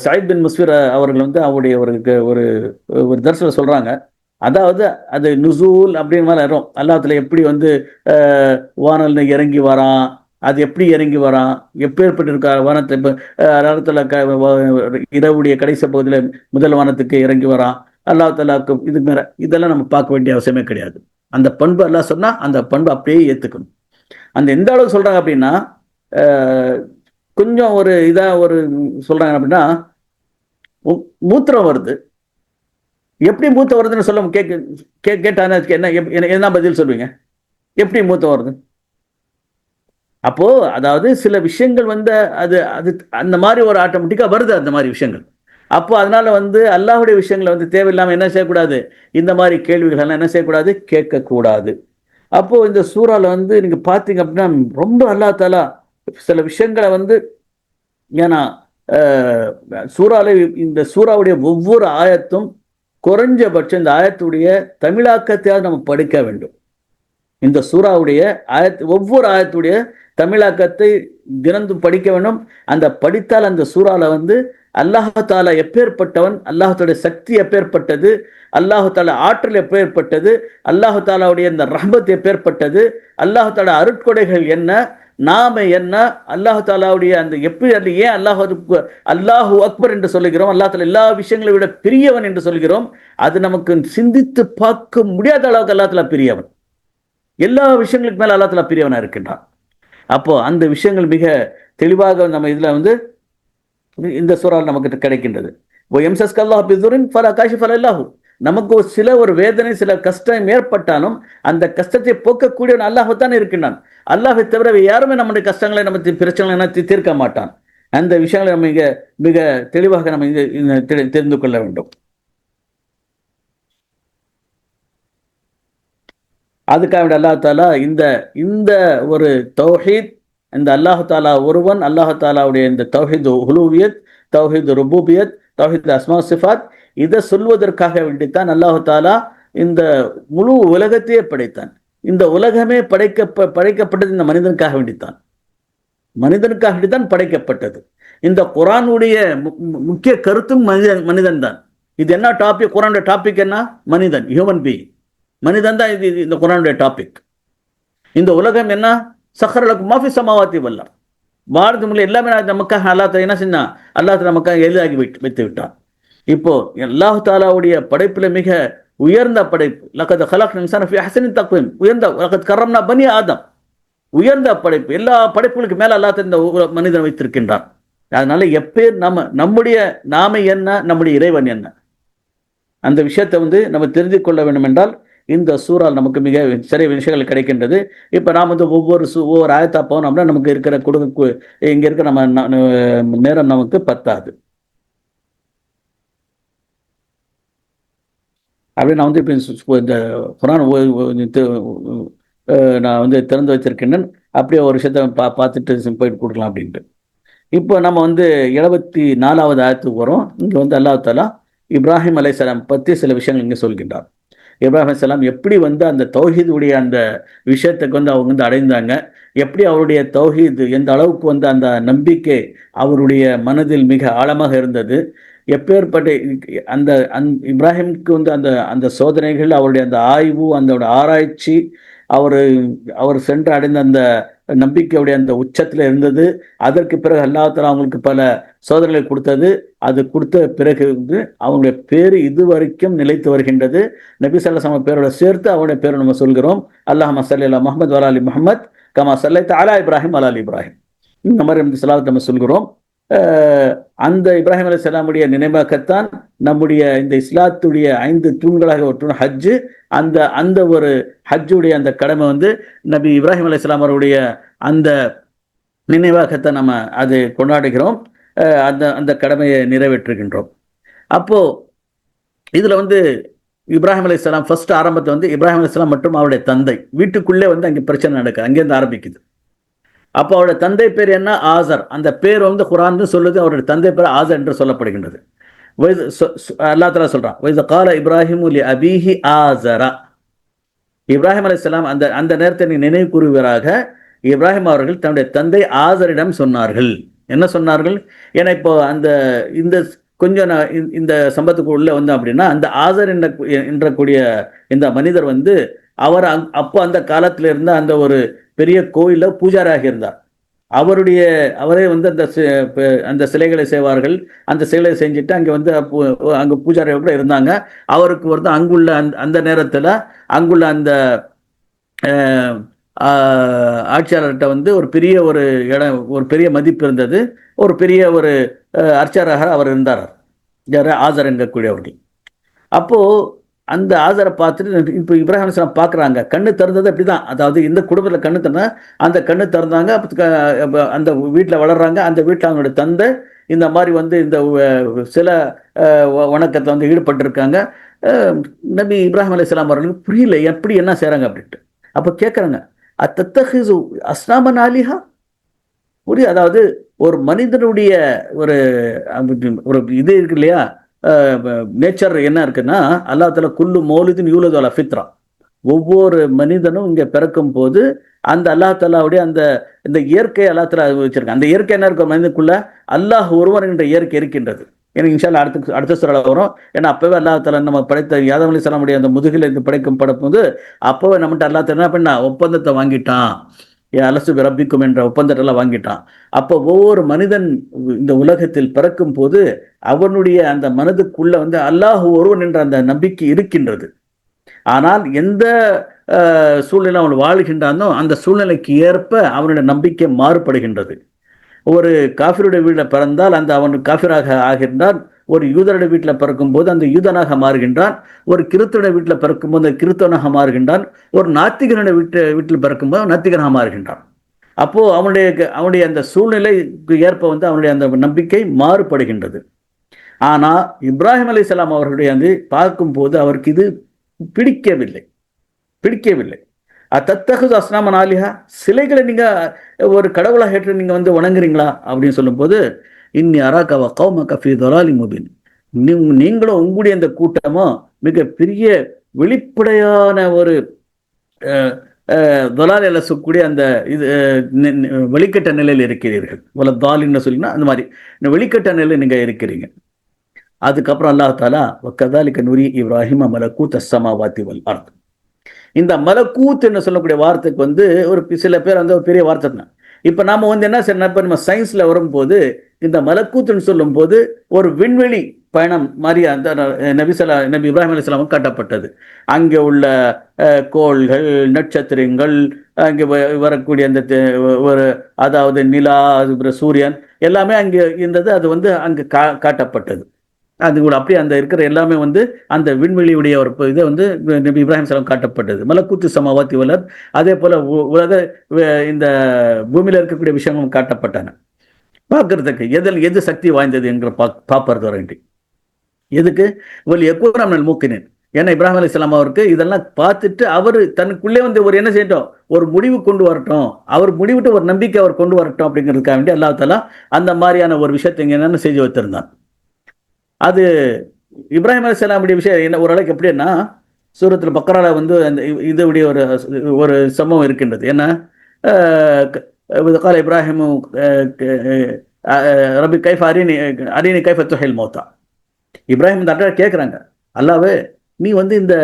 சயீத் பின் முஸ்ஃபிர் அவர்கள் வந்து அவருடைய ஒரு தர்சனம் சொல்றாங்க. அதாவது அது நுசூல் அப்படின்னு மாதிரி வரும். அல்லாஹ்ல எப்படி வந்து வானல் இறங்கி வரான், அது எப்படி இறங்கி வரான், எப்பேற்பட்டிருக்கா வானத்தை. இப்போ இரவுடைய கடைசி பகுதியில் முதல் வானத்துக்கு இறங்கி வரான் அல்லாஹ் தாலாக்கு. இது மேல இதெல்லாம் நம்ம பார்க்க வேண்டிய அவசியமே கிடையாது. அந்த பண்பு அல்லாஹ் சொன்னா அந்த பண்பு அப்படியே ஏற்றுக்கணும். அந்த எந்த அளவுக்கு சொல்றாங்க அப்படின்னா, கொஞ்சம் ஒரு சொல்றாங்க அப்படின்னா, மூத்திரம் வருது, எப்படி மூத்தம் வருதுன்னு சொல்ல கேட்டான என்ன பதில் சொல்லுவீங்க? எப்படி மூத்தம் வருது? அப்போ அதாவது சில விஷயங்கள் வந்து அது அது அந்த மாதிரி ஒரு ஆட்டோமேட்டிக்காக வருது அந்த மாதிரி விஷயங்கள். அப்போ அதனால வந்து அல்லாஹ்வுடைய விஷயங்களை வந்து தேவையில்லாமல் என்ன செய்யக்கூடாது, இந்த மாதிரி கேள்விகள் எல்லாம் என்ன செய்யக்கூடாது, கேட்கக்கூடாது. அப்போ இந்த சூறால வந்து நீங்க பார்த்தீங்க அப்படின்னா ரொம்ப அல்லாஹ் தாலா சில விஷயங்களை வந்து ஏன்னா சூறால இந்த சூறாவுடைய ஒவ்வொரு ஆயத்தும் குறைஞ்சபட்சம் இந்த ஆயத்துடைய தமிழாக்கத்தையாவது நம்ம படிக்க வேண்டும். இந்த சூறாவுடைய ஒவ்வொரு ஆயத்துடைய தமிழாக்கத்தை தினந்தும் படிக்க வேண்டும். அந்த படித்தால் அந்த சூறால வந்து அல்லாஹாலா எப்பேற்பட்டவன், அல்லாஹாலுடைய சக்தி எப்பேற்பட்டது, அல்லாஹாலா ஆற்றல் எப்பேற்பட்டது, அல்லாஹாலாவுடைய இந்த ரஹ்மத் எப்பேற்பட்டது, அல்லாஹாலா அருட்கொடைகள் என்ன, நாம என்ன, அல்லாஹாலாவுடைய அந்த எப்படி அது ஏன் அல்லாஹு அக்பர் என்று சொல்லுகிறோம், அல்லாஹால எல்லா விஷயங்களை விட பெரியவன் என்று சொல்கிறோம். அது நமக்கு சிந்தித்து பார்க்க முடியாத அளவுக்கு அல்லாஹாலா பெரியவன். எல்லா விஷயங்களுக்கு மேல அல்லாஹ் பெரியவனா இருக்கின்றான். அப்போ அந்த விஷயங்கள் மிக தெளிவாக நம்ம இதுல வந்து இந்த சூறாவில் நமக்கு கிடைக்கின்றது. நமக்கு ஒரு சில ஒரு வேதனை, சில கஷ்டம் ஏற்பட்டாலும் அந்த கஷ்டத்தை போக்கக்கூடிய அல்லாஹ்தான் இருக்கின்றான். அல்லாஹை தவிர யாருமே நம்முடைய கஷ்டங்களை நம்ம பிரச்சனைகளை தீர்க்க மாட்டான். அந்த விஷயங்களை நம்ம மிக மிக தெளிவாக நம்ம தெரிந்து கொள்ள வேண்டும். அதுக்காக அல்லாஹ் தாலா இந்த இந்த ஒரு தௌஹீத், இந்த அல்லாஹ் தாலா ஒருவன், அல்லாஹ் தாலாவுடைய இந்த தௌஹீத் உலூஹியத், தௌஹீத் ருபூபியத், தௌஹீத் அஸ்மா சிஃபாத், இதை சொல்வதற்காக வேண்டித்தான் அல்லாஹ் தாலா இந்த முழு உலகத்தையே படைத்தான். இந்த உலகமே படைக்கப்பட்டது இந்த மனிதனுக்காக வேண்டித்தான். மனிதனுக்காக வேண்டித்தான் படைக்கப்பட்டது. இந்த குர்ஆனுடைய முக்கிய கருத்தும் மனிதன் தான். இது என்ன டாபிக்? குர்ஆனுடைய டாபிக் என்ன? மனிதன், ஹியூமன் பீயிங். மனிதன் தான் இது இந்த குர்ஆனுடைய டாபிக். இந்த உலகம் என்ன? சஹரலக்கும் மாஃபி சமாவாத்தி வல்லா, வாரது முள்ள எல்லாமே நமக்காக அல்லாஹ் என்ன செஞ்சான், அல்லாஹ் நமக்காக எளிதாகி வைத்து விட்டான். இப்போ அல்லாஹ் தாலாவுடைய படைப்புல மிக உயர்ந்த படைப்பு லகத் ஹலக்னா இன்சான ஃபீ அஹ்ஸனி தக்வீம், உயர்ந்த லகத் கர்ரம்னா பனி ஆதம், உயர்ந்த படைப்பு. எல்லா படைப்புகளுக்கு மேல அல்லாஹ் இந்த மனிதன் வைத்திருக்கின்றான். அதனால நம்முடைய நாம என்ன, நம்முடைய இறைவன் என்ன, அந்த விஷயத்தை வந்து நம்ம தெரிந்து கொள்ள வேண்டும் என்றால் இந்த சூறால் நமக்கு மிக சிறிய விஷயங்கள் கிடைக்கின்றது. இப்போ நாம் வந்து ஒவ்வொரு ஆயத்தா போனோம்னா நமக்கு இருக்கிற இங்கே இருக்கிற நம்ம நேரம் நமக்கு பத்தாது. அப்படி நான் வந்து இப்போ இந்த குர்ஆன் நான் வந்து திறந்து வச்சிருக்கின்றேன். அப்படியே ஒரு விஷயத்த பார்த்துட்டு போயிட்டு கொடுக்கலாம் அப்படின்ட்டு. இப்போ நம்ம வந்து 74வது ஆயத்துக்கு வரோம். இங்கே வந்து அல்லாஹ் தாலா இப்ராஹிம் அலைஹிஸ்ஸலாம் பற்றி சில விஷயங்கள் இங்கே சொல்கின்றார். இப்ராஹிம் அலைஹிஸ்ஸலாம் எப்படி வந்து அந்த தௌஹீதுடைய அந்த விஷயத்துக்கு வந்து அவங்க வந்து அடைந்தாங்க, எப்படி அவருடைய தௌஹீத் எந்த அளவுக்கு வந்து அந்த நம்பிக்கை அவருடைய மனதில் மிக ஆழமாக இருந்தது, எப்பேற்பட்ட அந்த இப்ராஹிமுக்கு வந்து அந்த அந்த சோதனைகள், அவருடைய அந்த ஆய்வு, அந்த ஆராய்ச்சி, அவர் சென்று அடைந்த அந்த நம்பிக்கையுடைய அந்த உச்சத்தில் இருந்தது. அதற்கு பிறகு அல்லாஹ் தஆலா அவங்களுக்கு பல சோதனைகளை கொடுத்தது. அது கொடுத்த பிறகு வந்து அவங்களுடைய பேர் இதுவரைக்கும் நிலைத்து வருகின்றது. நபி ஸல்லல்லாஹு அலைஹி வஸல்லம் பேரோட சேர்த்து அவருடைய பேரை நம்ம சொல்கிறோம். அல்லாஹும்ம ஸல்லி அலா முஹம்மத் வ அலா ஆலி முஹம்மத் கமா ஸல்லைத அலா இப்ராஹிம் வ அலா ஆலி இப்ராஹிம். இந்த மாதிரி ஸலவாத் நம்ம சொல்கிறோம். அந்த இப்ராஹிம் அலைஹிஸ்ஸலாமுடைய நினைவாகத்தான் நம்முடைய இந்த இஸ்லாத்துடைய 5 தூண்களாக ஒரு தூண் ஹஜ்ஜு. அந்த ஒரு ஹஜ்ஜுடைய அந்த கடமை வந்து நபி இப்ராஹிம் அலைஹிஸ்ஸலாம் அவருடைய அந்த நினைவாகத்தான் நம்ம அது கொண்டாடுகிறோம். அந்த கடமையை நிறைவேற்றுகின்றோம். அப்போ இதுல வந்து இப்ராஹிம் அலைஹிஸ்ஸலாம் ஃபர்ஸ்ட் ஆரம்பத்தில் வந்து இப்ராஹிம் அலைஹிஸ்ஸலாம் மற்றும் அவருடைய தந்தை வீட்டுக்குள்ளே வந்து அங்கே பிரச்சனை நடக்குது. அங்கேருந்து ஆரம்பிக்குது. அப்போ அவருடைய தந்தை பேர் என்ன? ஆசர். அந்த பேர் வந்து குர்ஆன் சொல்லுது, அவருடைய தந்தை பேர் ஆசர் என்று சொல்லப்படுகின்றது. அல்லாஹ் தஆலா சொல்றான், வைஸ கால இப்ராஹிமு லி அபீஹி ஆசரா. இப்ராஹிம் அலைஹிஸ்ஸலாம் அந்த நேரத்தை நினைவு கூறுவராக இப்ராஹிம் அவர்கள் தன்னுடைய தந்தை ஆசரிடம் சொன்னார்கள். என்ன சொன்னார்கள்? ஏன்னா இப்போ இந்த கொஞ்சம் இந்த சம்பத்துக்கு உள்ள வந்து அப்படின்னா அந்த ஆசர் என்றக்கூடிய இந்த மனிதர் வந்து அவர் அப்போ அந்த காலத்தில் இருந்த அந்த ஒரு பெரிய கோயிலில் பூஜாரியாக இருந்தார். அவரே வந்து அந்த சிலைகளை செய்வார்கள். அந்த சிலைகளை செஞ்சுட்டு அங்கே வந்து அங்கே பூஜாரியாக கூட இருந்தாங்க. அவருக்கு வந்து அங்குள்ள அந்த நேரத்தில் அங்குள்ள அந்த ஆட்சியாளர்கிட்ட வந்து ஒரு பெரிய ஒரு இடம், ஒரு பெரிய மதிப்பு இருந்தது. ஒரு பெரிய ஒரு அர்ச்சகராக அவர் இருந்தார், ஆசர் என்கக்கூடியவர்கள். அப்போ அந்த ஆதரை பார்த்துட்டு இப்போ இப்ராஹிம் அலைஹிஸ்ஸலாம் பார்க்குறாங்க. கண்ணு திறந்தது அப்படிதான். அதாவது இந்த குடும்பத்தில் கண்ணு திறந்தா அந்த கண்ணு திறந்தாங்க. அப்ப அந்த வீட்டில் வளர்றாங்க. அந்த வீட்டில் அவங்களுடைய தந்தை இந்த மாதிரி வந்து இந்த சில வணக்கத்தை வந்து ஈடுபட்டிருக்காங்க. அஹ், நபி இப்ராஹிம் அலைஹிஸ்ஸலாம் அவர்களுக்கு புரியல எப்படி என்ன செய்கிறாங்க அப்படின்ட்டு. அப்போ கேட்குறாங்க, அத்தத்தஹிசு அஸ்னாமன் ஆலிஹா, புரியுது. அதாவது ஒரு மனிதனுடைய ஒரு ஒரு இது இருக்கு இல்லையா, நேச்சர் என்ன இருக்குன்னா, அல்லாஹ் தஆலா குல்லு மௌலிதின் யூலது அலா ஃபித்ரா, ஒவ்வொரு மனிதனும் இங்கே பிறக்கும் போது அந்த அல்லாஹ் தஆலாவுடைய அந்த இந்த இயற்கை அல்லாஹ் தஆலா வச்சிருக்காங்க. அந்த இயற்கை என்ன இருக்கும் மனிதனுக்குள்ள, அல்லாஹ் ஒருவன் என்ற இயற்கை இருக்கின்றது. எனக்கு இன்ஷா அல்லாஹ் அடுத்த சூறால வரும். ஏன்னா அப்பவே அல்லாஹ் தஆலா நம்ம படைத்த ஆதம் அலைஹிஸ்ஸலாமுடைய அந்த முதுகில் இருந்து படைக்கும்போது அப்பவே நம்மகிட்ட அல்லாஹ் தஆலா என்ன பண்ணா, ஒப்பந்தத்தை வாங்கிட்டான். அலசு ரப்பிக்கும் என்ற ஒப்பந்தத்தெல்லாம் வாங்கிட்டான். அப்போ ஒவ்வொரு மனிதன் இந்த உலகத்தில் பிறக்கும் போது அவனுடைய அந்த மனதுக்குள்ள வந்து அல்லாஹ் ஒருவன் என்ற அந்த நம்பிக்கை இருக்கின்றது. ஆனால் எந்த சூழ்நிலை அவன் வாழ்கின்றானோ அந்த சூழ்நிலைக்கு ஏற்ப அவனுடைய நம்பிக்கை மாறுபடுகின்றது. ஒரு காஃபிருடைய வீட்டில் பிறந்தால் அந்த அவன் காஃபிராக ஆகின்றான். ஒரு யூதருடைய வீட்டில் பிறக்கும்போது அந்த யூதனாக மாறுகின்றான். ஒரு கிறிஸ்தவனுடைய வீட்டில் பிறக்கும்போது அந்த கிறிஸ்தவனாக மாறுகின்றான். ஒரு நாத்திகனுடைய வீட்டில் பிறக்கும்போது நாத்திகனாக மாறுகின்றான். அப்போ அவனுடைய அந்த சூழ்நிலைக்கு ஏற்ப வந்து அவனுடைய அந்த நம்பிக்கை மாறுபடுகின்றது. ஆனால் இப்ராஹிம் அலைஹிஸ்ஸலாம் அவர்களுடைய வந்து பார்க்கும்போது அவருக்கு இது பிடிக்கவில்லை. அத்தத்தகுது அஸ்னாமன் ஆலிஹா, சிலைகளை நீங்க ஒரு கடவுளாக ஏற்று நீங்க வந்து வணங்குறீங்களா அப்படின்னு சொல்லும்போது, இன்னி அராகவ கௌமக ஃபீ தலாலின் முபீன், நீங்களும் உங்களுடைய அந்த கூட்டமும் மிக பெரிய வெளிப்படையான ஒரு தொலாலில் சொல்லக்கூடிய அந்த இது வெளிக்கட்ட நிலையில் இருக்கிறீர்கள். வல தாலின்னு சொல்லினா அந்த மாதிரி வெளிக்கட்ட நிலையில் நீங்க இருக்கிறீங்க. அதுக்கப்புறம் அல்லாஹ் தாலா வக்கதாலிக்க நுரி இப்ராஹிம மலக்கூத் அஸ்ஸமாவாத்தி வல் அர்த், இந்த மலக்கூத் என்று சொல்லக்கூடிய வார்த்தைக்கு வந்து ஒரு சில பேர் வந்து ஒரு பெரிய வார்த்தை தான். இப்போ நாம வந்து என்ன செய்யணும், இப்போ நம்ம சயின்ஸில் வரும்போது இந்த மலக்கூத்துன்னு சொல்லும்போது ஒரு விண்வெளி பயணம் மாதிரி அந்த நபி இப்ராஹிம் அலைஹிஸ்ஸலாம் காட்டப்பட்டது. அங்கே உள்ள கோள்கள், நட்சத்திரங்கள், அங்கே வரக்கூடிய அந்த ஒரு அதாவது நிலா, சூரியன் எல்லாமே அங்கே இருந்தது. அது வந்து அங்கே காட்டப்பட்டது. அது கூட அப்படியே அந்த இருக்கிற எல்லாமே வந்து அந்த விண்வெளியுடைய ஒரு இதை வந்து நபி இப்ராஹிம் சலாம் காட்டப்பட்டது. மலக்கூத்து சமாவாத்தி வலர், அதே போல உலக இந்த பூமியில இருக்கக்கூடிய விஷயங்களும் காட்டப்பட்டன. பார்க்கறதுக்கு எது சக்தி வாய்ந்தது என்கிற பார்ப்பது வரண்டி எதுக்கு ஒரு எக்கூராமல் மூக்கினேன். ஏன்னா இப்ராஹிம் அலைஹிஸ்ஸலாம் அவருக்கு இதெல்லாம் பார்த்துட்டு அவர் தனக்குள்ளே வந்து ஒரு என்ன செய்யட்டும், ஒரு முடிவு கொண்டு வரட்டும், அவர் முடிவிட்டு ஒரு நம்பிக்கை அவர் கொண்டு வரட்டும் அப்படிங்கிறதுக்காக வேண்டி அல்லாஹ் தஆலா அந்த மாதிரியான ஒரு விஷயத்தை என்னென்ன செஞ்சு வைத்திருந்தான். அது இப்ராஹிம் அலைஹிஸ்ஸலாமுடைய விஷயம் என்ன ஓரளவுக்கு எப்படின்னா, சூரத்துல் பக்ரால வந்து அந்த இதுடைய ஒரு சம்பவம் இருக்கின்றது. ஏன்னா கால இப்ராஹிம் ரபி கைஃப் அரினி கைஃப துஹில் மௌத்தா, இப்ராஹிம் இந்த அட்டா கேட்குறாங்க, அல்லாவே நீ வந்து இந்த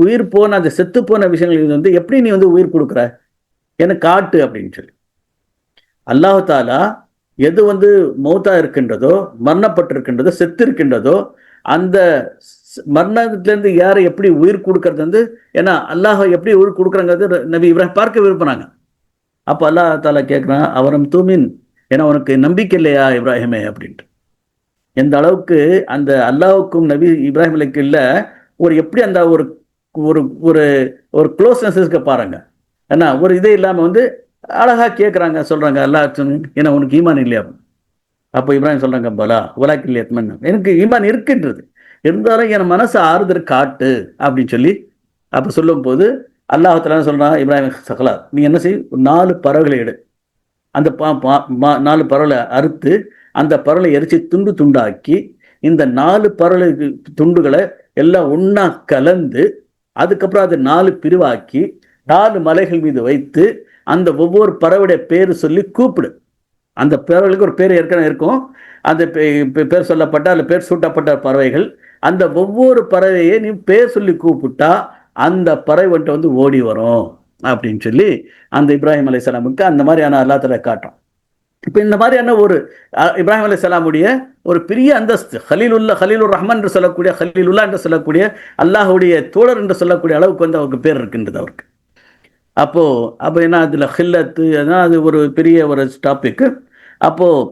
உயிர் போன அந்த செத்து போன விஷயங்கள் வந்து எப்படி நீ வந்து உயிர் கொடுக்குற, எனக்கு காட்டு அப்படின்னு சொல்லி. அல்லாஹ் தாலா எது வந்து மௌத்தா இருக்கின்றதோ, மரணப்பட்டிருக்கின்றதோ, செத்து இருக்கின்றதோ, அந்த மரணத்திலேருந்து யாரை எப்படி உயிர் கொடுக்கறது வந்து, ஏன்னா அல்லாஹ் எப்படி உயிர் கொடுக்குறாங்கிறது நபி இப்ராஹிம் பார்க்க விரும்பினாங்க. அப்போ அல்லாஹ் தாலா கேட்குறான், அவரம் தூமின், ஏன்னா உனக்கு நம்பிக்கை இல்லையா இப்ராஹிமே அப்படின்ட்டு. எந்த அளவுக்கு அந்த அல்லாஹுக்கும் நபி இப்ராஹிம் அலைஹிஸ்ஸலாம் ஒரு எப்படி அந்த ஒரு ஒரு ஒரு ஒரு க்ளோஸ்னஸ் இருக்க பாருங்க. ஏன்னா ஒரு இதே இல்லாமல் வந்து அழகா கேட்குறாங்க, சொல்றாங்க அல்லாஹ் ஏன்னா உனக்கு ஈமான் இல்லையா. அப்போ இப்ராஹிம் சொல்றாங்க, பலா உலாக்கு இல்லையா, எனக்கு ஈமான் இருக்கின்றது, இருந்தாலும் என் மனசு ஆறுதல் காட்டு அப்படின்னு சொல்லி அப்போ சொல்லும் போது அல்லாஹ் தஆலா சொல்றான், இப்ராஹிம் சகலா நீ என்ன செய், 4 பறவைகளை எடு, அந்த 4 பறவைகளை அறுத்து அந்த பறவைகளை எரிச்சு துண்டு துண்டாக்கி இந்த 4 பறவை துண்டுகளை எல்லாம் ஒன்னா கலந்து அதுக்கப்புறம் அதை 4 பிரிவாக்கி 4 மலைகள் மீது வைத்து அந்த ஒவ்வொரு பறவையுடைய பேர் சொல்லி கூப்பிடு. அந்த பறவைகளுக்கு ஒரு பேர் ஏற்கனவே இருக்கும், அந்த பேர் சொல்லப்பட்ட அந்த பேர் சூட்டப்பட்ட பறவைகள், அந்த ஒவ்வொரு பறவையை நீ பேர் சொல்லி கூப்பிட்டா அந்த பறவை வந்து ஓடி வரும் அப்படின்னு சொல்லி அந்த இப்ராஹிம் அலைஹிஸ்ஸலாமுக்கு அந்த மாதிரியான அல்லாஹ் தஆலா காட்டும். இப்போ இந்த மாதிரியான ஒரு இப்ராஹிம் அலைஹிஸ்ஸலாமுடைய ஒரு பெரிய அந்தஸ்து, ஹலீலுர் ரஹ்மான் என்று சொல்லக்கூடிய, ஹலீலுல்லா என்று சொல்லக்கூடிய, அல்லாஹுடைய தோழர் என்று சொல்லக்கூடிய அளவுக்கு வந்து அவருக்கு பேர் இருக்கின்றது அவருக்கு. அப்போ என்ன அதில் ஹில்லத்து, அதனால் அது ஒரு பெரிய ஒரு டாபிக்கு. அப்போது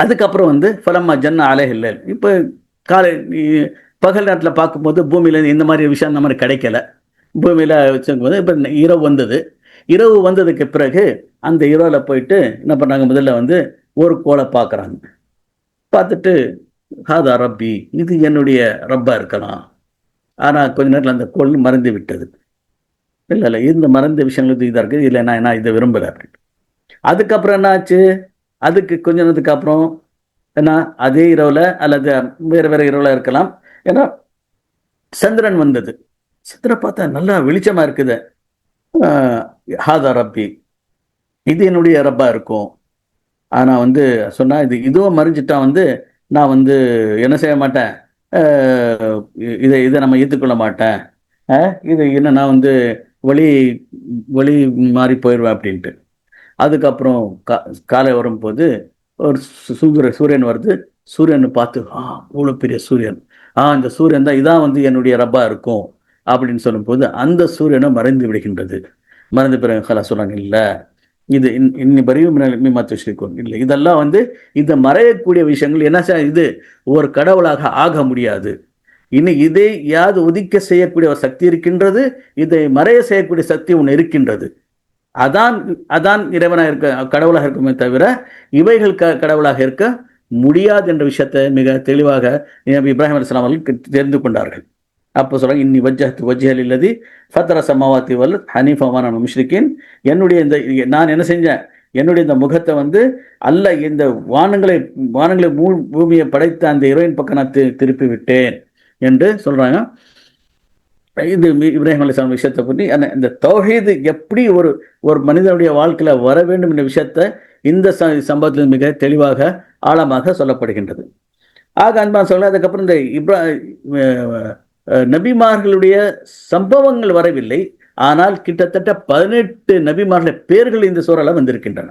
அதுக்கப்புறம் வந்து ஃபலம்மா ஜன்னா அலைஹில், இப்போ பகல் நேரத்தில் பார்க்கும்போது பூமியில் இந்த மாதிரி விஷயம் நம்ம கிடைக்கல. பூமியில் வச்சுக்கும்போது இப்போ இரவு வந்தது. இரவு வந்ததுக்கு பிறகு அந்த இரவில் போயிட்டு என்ன பண்ணாங்க, முதல்ல வந்து ஒரு கோளை பார்க்குறாங்க. பார்த்துட்டு ஹாதா ரப்பி, இது என்னுடைய ரப்பா இருக்கலாம். ஆனால் கொஞ்ச நேரத்தில் அந்த கோள் மறைந்து விட்டது. இல்லை இல்லை, இந்த மறைந்த விஷயங்கள் இதாக இருக்குது, இல்லை நான் இதை விரும்பலை அப்படின்னு. அதுக்கப்புறம் என்ன ஆச்சு, அதுக்கு கொஞ்ச நேரத்துக்கு அப்புறம் என்ன, அதே இரவில் அல்லது வேறு வேறு இரவில் இருக்கலாம், ஏன்னா சந்திரன் வந்தது. சந்திரனை பார்த்தா நல்லா வெளிச்சமாக இருக்குது. ஹாதா ரப்பி, இது என்னுடைய ரப்பா இருக்கும். ஆனால் வந்து சொன்னால் இதுவும் மறைஞ்சிட்டா வந்து நான் வந்து என்ன செய்ய மாட்டேன், இதை இதை நம்ம ஏற்றுக்கொள்ள மாட்டேன், இது என்ன நான் வந்து வழி வழி மாறி போயிடுவேன் அப்படின்ட்டு. அதுக்கப்புறம் காலை வரும்போது ஒரு சூரியன் வருது. சூரியனை பார்த்து இவ்வளோ பெரிய சூரியன், இந்த சூரியன் தான், இதான் வந்து என்னுடைய ரப்பா இருக்கும் அப்படின்னு சொல்லும்போது அந்த சூரியனை மறைந்து விடுகின்றது. மறைந்த பிறகு சொல்றாங்க, இல்லை இது இன்னி வரையும் மீமாத்திருக்கோம், இல்லை இதெல்லாம் வந்து இந்த மறையக்கூடிய விஷயங்கள் என்ன, இது ஒரு கடவுளாக ஆக முடியாது. இன்னும் இதை யாது உதிக்க செய்யக்கூடிய ஒரு சக்தி இருக்கின்றது, இதை மறைய செய்யக்கூடிய சக்தி ஒன்று இருக்கின்றது. அதான் அதான் இறைவனாக இருக்க கடவுளாக இருக்குமே தவிர இவைகள் கடவுளாக இருக்க முடியாது என்ற விஷயத்தை மிக தெளிவாக இப்ராஹிம் அலைஹிஸ்ஸலாம் அவர்கள் தெரிந்து கொண்டார்கள். அப்போ சொல்றாங்க, இன்னி வஜ்ஜஹ்து வஜ்ஹியல் இல்லதி ஃபத்ர ஸமாவாத்தி வல் ஹனீஃபா வ அனா முஷ்ரிகீன், என்னுடைய இந்த நான் என்ன செஞ்சேன், என்னுடைய இந்த முகத்தை வந்து அல்ல இந்த வானங்களை பூமியை படைத்த அந்த இறைவன் பக்கம் நான் திருப்பி விட்டேன் என்று சொல்றாங்க. இது இப்ராஹிம் அலைஹிஸ்ஸலாம் விஷயத்தை பற்றி இந்த தௌஹீது எப்படி ஒரு மனிதனுடைய வாழ்க்கையில் வர வேண்டும் என்ற விஷயத்தை இந்த சம்பவத்தில் மிக தெளிவாக ஆழமாக சொல்லப்படுகின்றது. ஆக அன்பான் சொல்ல, அதுக்கப்புறம் இந்த நபிமார்களுடைய சம்பவங்கள் வரவில்லை, ஆனால் கிட்டத்தட்ட 18 நபிமார்கள் பேர்கள் இந்த சூறால வந்திருக்கின்றன.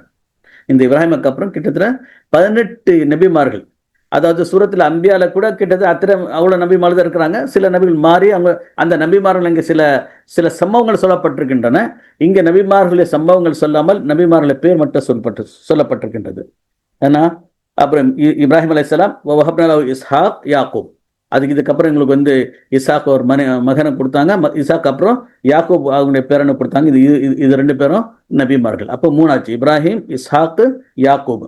இந்த இப்ராஹிமுக்கு அப்புறம் கிட்டத்தட்ட 18 நபிமார்கள், அதாவது சூரத்தில் அம்பியால கூட கிட்டத்தட்ட அத்தனை அவ்வளோ நபிமார்கள் தான் இருக்கிறாங்க. சில நபிகள் மாறி அவங்க அந்த நபிமார்கள் இங்கே சில சம்பவங்கள் சொல்லப்பட்டிருக்கின்றன. இங்கே நபிமார்களுடைய சம்பவங்கள் சொல்லாமல் நபிமார்களுடைய பேர் மட்டும் சொல்லப்பட்டிருக்கின்றது. ஏன்னா அப்புறம் இப்ராஹிம் அலைஹிஸ்ஸலாம் வஹப்னா இஸ்ஹாக் யாக்கூப், இதுக்கப்புறம் எங்களுக்கு வந்து இசாக் ஒரு மகனை கொடுத்தாங்க. இசாக் அப்புறம் யாக்கூப் அவங்களுடைய பேரனை கொடுத்தாங்க. இது 2 பேரும் நபிமார்கள். அப்போ 3 ஆச்சு, இப்ராஹிம், இஸ்ஹாக், யாக்கூப்.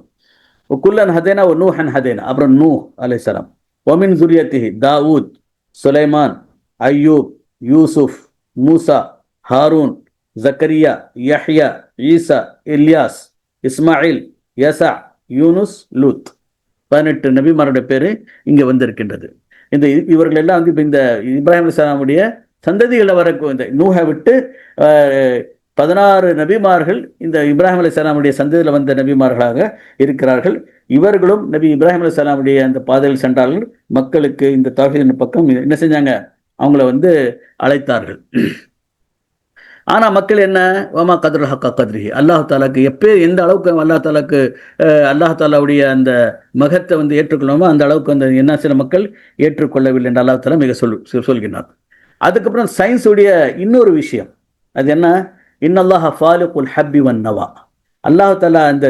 குல்லன் ஹதேனா ஒரு நூஹன் ஹதேனா, அப்புறம் நூ அலைஹிஸ்ஸலாம். ஒமின் ஜுரியத்திஹி தாவூத், சுலைமான், அய்யூப், யூசுப், மூசா, ஹாரூன், ஜக்கரியா, யஹ்யா, ஈசா, இல்யாஸ், இஸ்மாயில், யசா, யூனுஸ், லூத். 18 நபிமாருடைய பேரு இங்கே வந்திருக்கின்றது. இவர்கள் எல்லாம் வந்து இப்போ இந்த இப்ராஹிம் அலைஹிஸ்ஸலாமுடைய சந்ததிகளில் வரக்கும் இந்த நூஹை விட்டு 16 நபிமார்கள் இந்த இப்ராஹிம் அலைஹிஸ்ஸலாமுடைய சந்ததியில் வந்த நபிமார்களாக இருக்கிறார்கள். இவர்களும் நபி இப்ராஹிம் அலைஹிஸ்ஸலாமுடைய அந்த பாதையில் சென்றார்கள். மக்களுக்கு இந்த தௌஹீதின் பக்கம் என்ன செஞ்சாங்க, அவங்கள வந்து அழைத்தார்கள். ஆனால் மக்கள் என்ன, வமா கத்ரு ஹக்கா கத்ரிஹி, அல்லாஹ் தாலாக்கு எந்த அளவுக்கு அல்லாஹ் தாலாவுடைய அந்த மகத்தை வந்து ஏற்றுக்கொள்ளாமோ அந்த அளவுக்கு அந்த என்ன சில மக்கள் ஏற்றுக்கொள்ளவில்லை என்று அல்லாஹ் தாலா மிக சொல்கின்றார். அதுக்கப்புறம் சயின்ஸுடைய இன்னொரு விஷயம், அது என்ன, இன்னல்லாஹ ஃபாலிகுல் ஹப்பி வன் நவா, அல்லாஹ் தாலா அந்த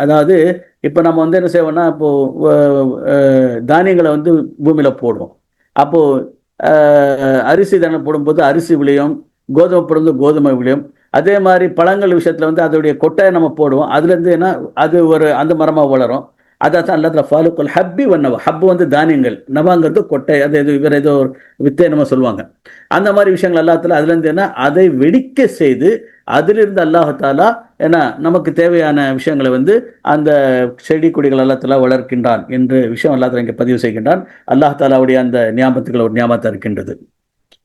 அதாவது இப்போ நம்ம வந்து என்ன செய்வோம்னா, இப்போது தானியங்களை வந்து பூமியில் போடுவோம். அப்போது அரிசி தானே போடும்போது அரிசி விளையும், கோதுமை போடுறது கோதுமை விளையும். அதே மாதிரி பழங்கள் விஷயத்தில் வந்து அதோடைய கொட்டையை நம்ம போடுவோம், அதுலேருந்து என்ன அது அந்த மரமாக வளரும். அதான் அல்லா ஃபாலுக்குல் ஹப்பி வன்னவா, ஹப்பு வந்து தானியங்கள், நவாங்கிறது கொட்டை, அது வேறு ஏதோ ஒரு வித்தை நம்ம சொல்லுவாங்க. அந்த மாதிரி விஷயங்கள் அல்லாஹ் அதுலேருந்து என்ன அதை வெடிக்க செய்து அதிலிருந்து அல்லாஹாலா ஏன்னா நமக்கு தேவையான விஷயங்களை வந்து அந்த செடி கொடிகள் அல்லாஹ் வளர்க்கின்றான் என்ற விஷயம் அல்லாஹ் இங்கே பதிவு செய்கின்றான். அல்லாஹ் தாலாவுடைய அந்த ஞாபகத்துக்கள் ஒரு ஞாபகத்தான் இருக்கின்றது.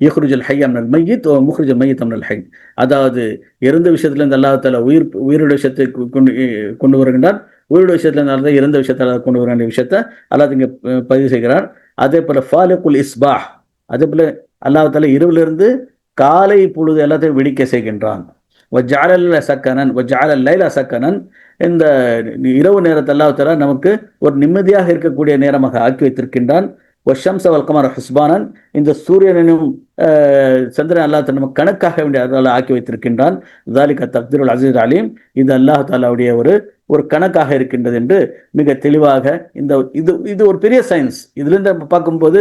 யஹ்ருஜுல் ஹய்ய மினல் மய்யித் வ முஹ்ரிஜுல் மய்யித்த மினல் ஹய், அதாவது இறந்த விஷயத்திலிருந்து அல்லாஹ் தாலா உயிருடைய விஷயத்தை கொண்டு வருகின்றான், உயிருடைய விஷயத்திலிருந்து இறந்த விஷயத்தை கொண்டு வருகின்ற விஷயத்தை அல்லாஹ் இங்கே பதிவு செய்கிறார். அதே போல ஃபாலிகுல் இஸ்பாஹ், அதே போல அல்லாஹ் தாலா இரவிலிருந்து காலை பொழுது எல்லாத்தையும் வெடிக்க செய்கின்றான். வஜ்ஜஅல சக்கனன் வஜ்ஜஅல லைல சக்கனன், இந்த இரவு நேரத்தை அல்லாஹ் தஆலா நமக்கு ஒரு நிம்மதியாக இருக்கக்கூடிய நேரமாக ஆக்கி வைத்திருக்கின்றான். வஷம்ச வல்கமர ஹுஸ்பானன், இந்த சூரியனும் சந்திரன் அல்லாஹ் நம்ம கணக்காக வேண்டிய அல்லாஹ் ஆக்கி வைத்திருக்கின்றான். தாலிக தக்தீருல் அஸீஸ் அலீம், இது அல்லாஹ் தாலாவுடைய ஒரு ஒரு கணக்காக இருக்கின்றது என்று மிக தெளிவாக இந்த இது இது ஒரு பெரிய சயின்ஸ். இதுலேருந்து நம்ம பார்க்கும்போது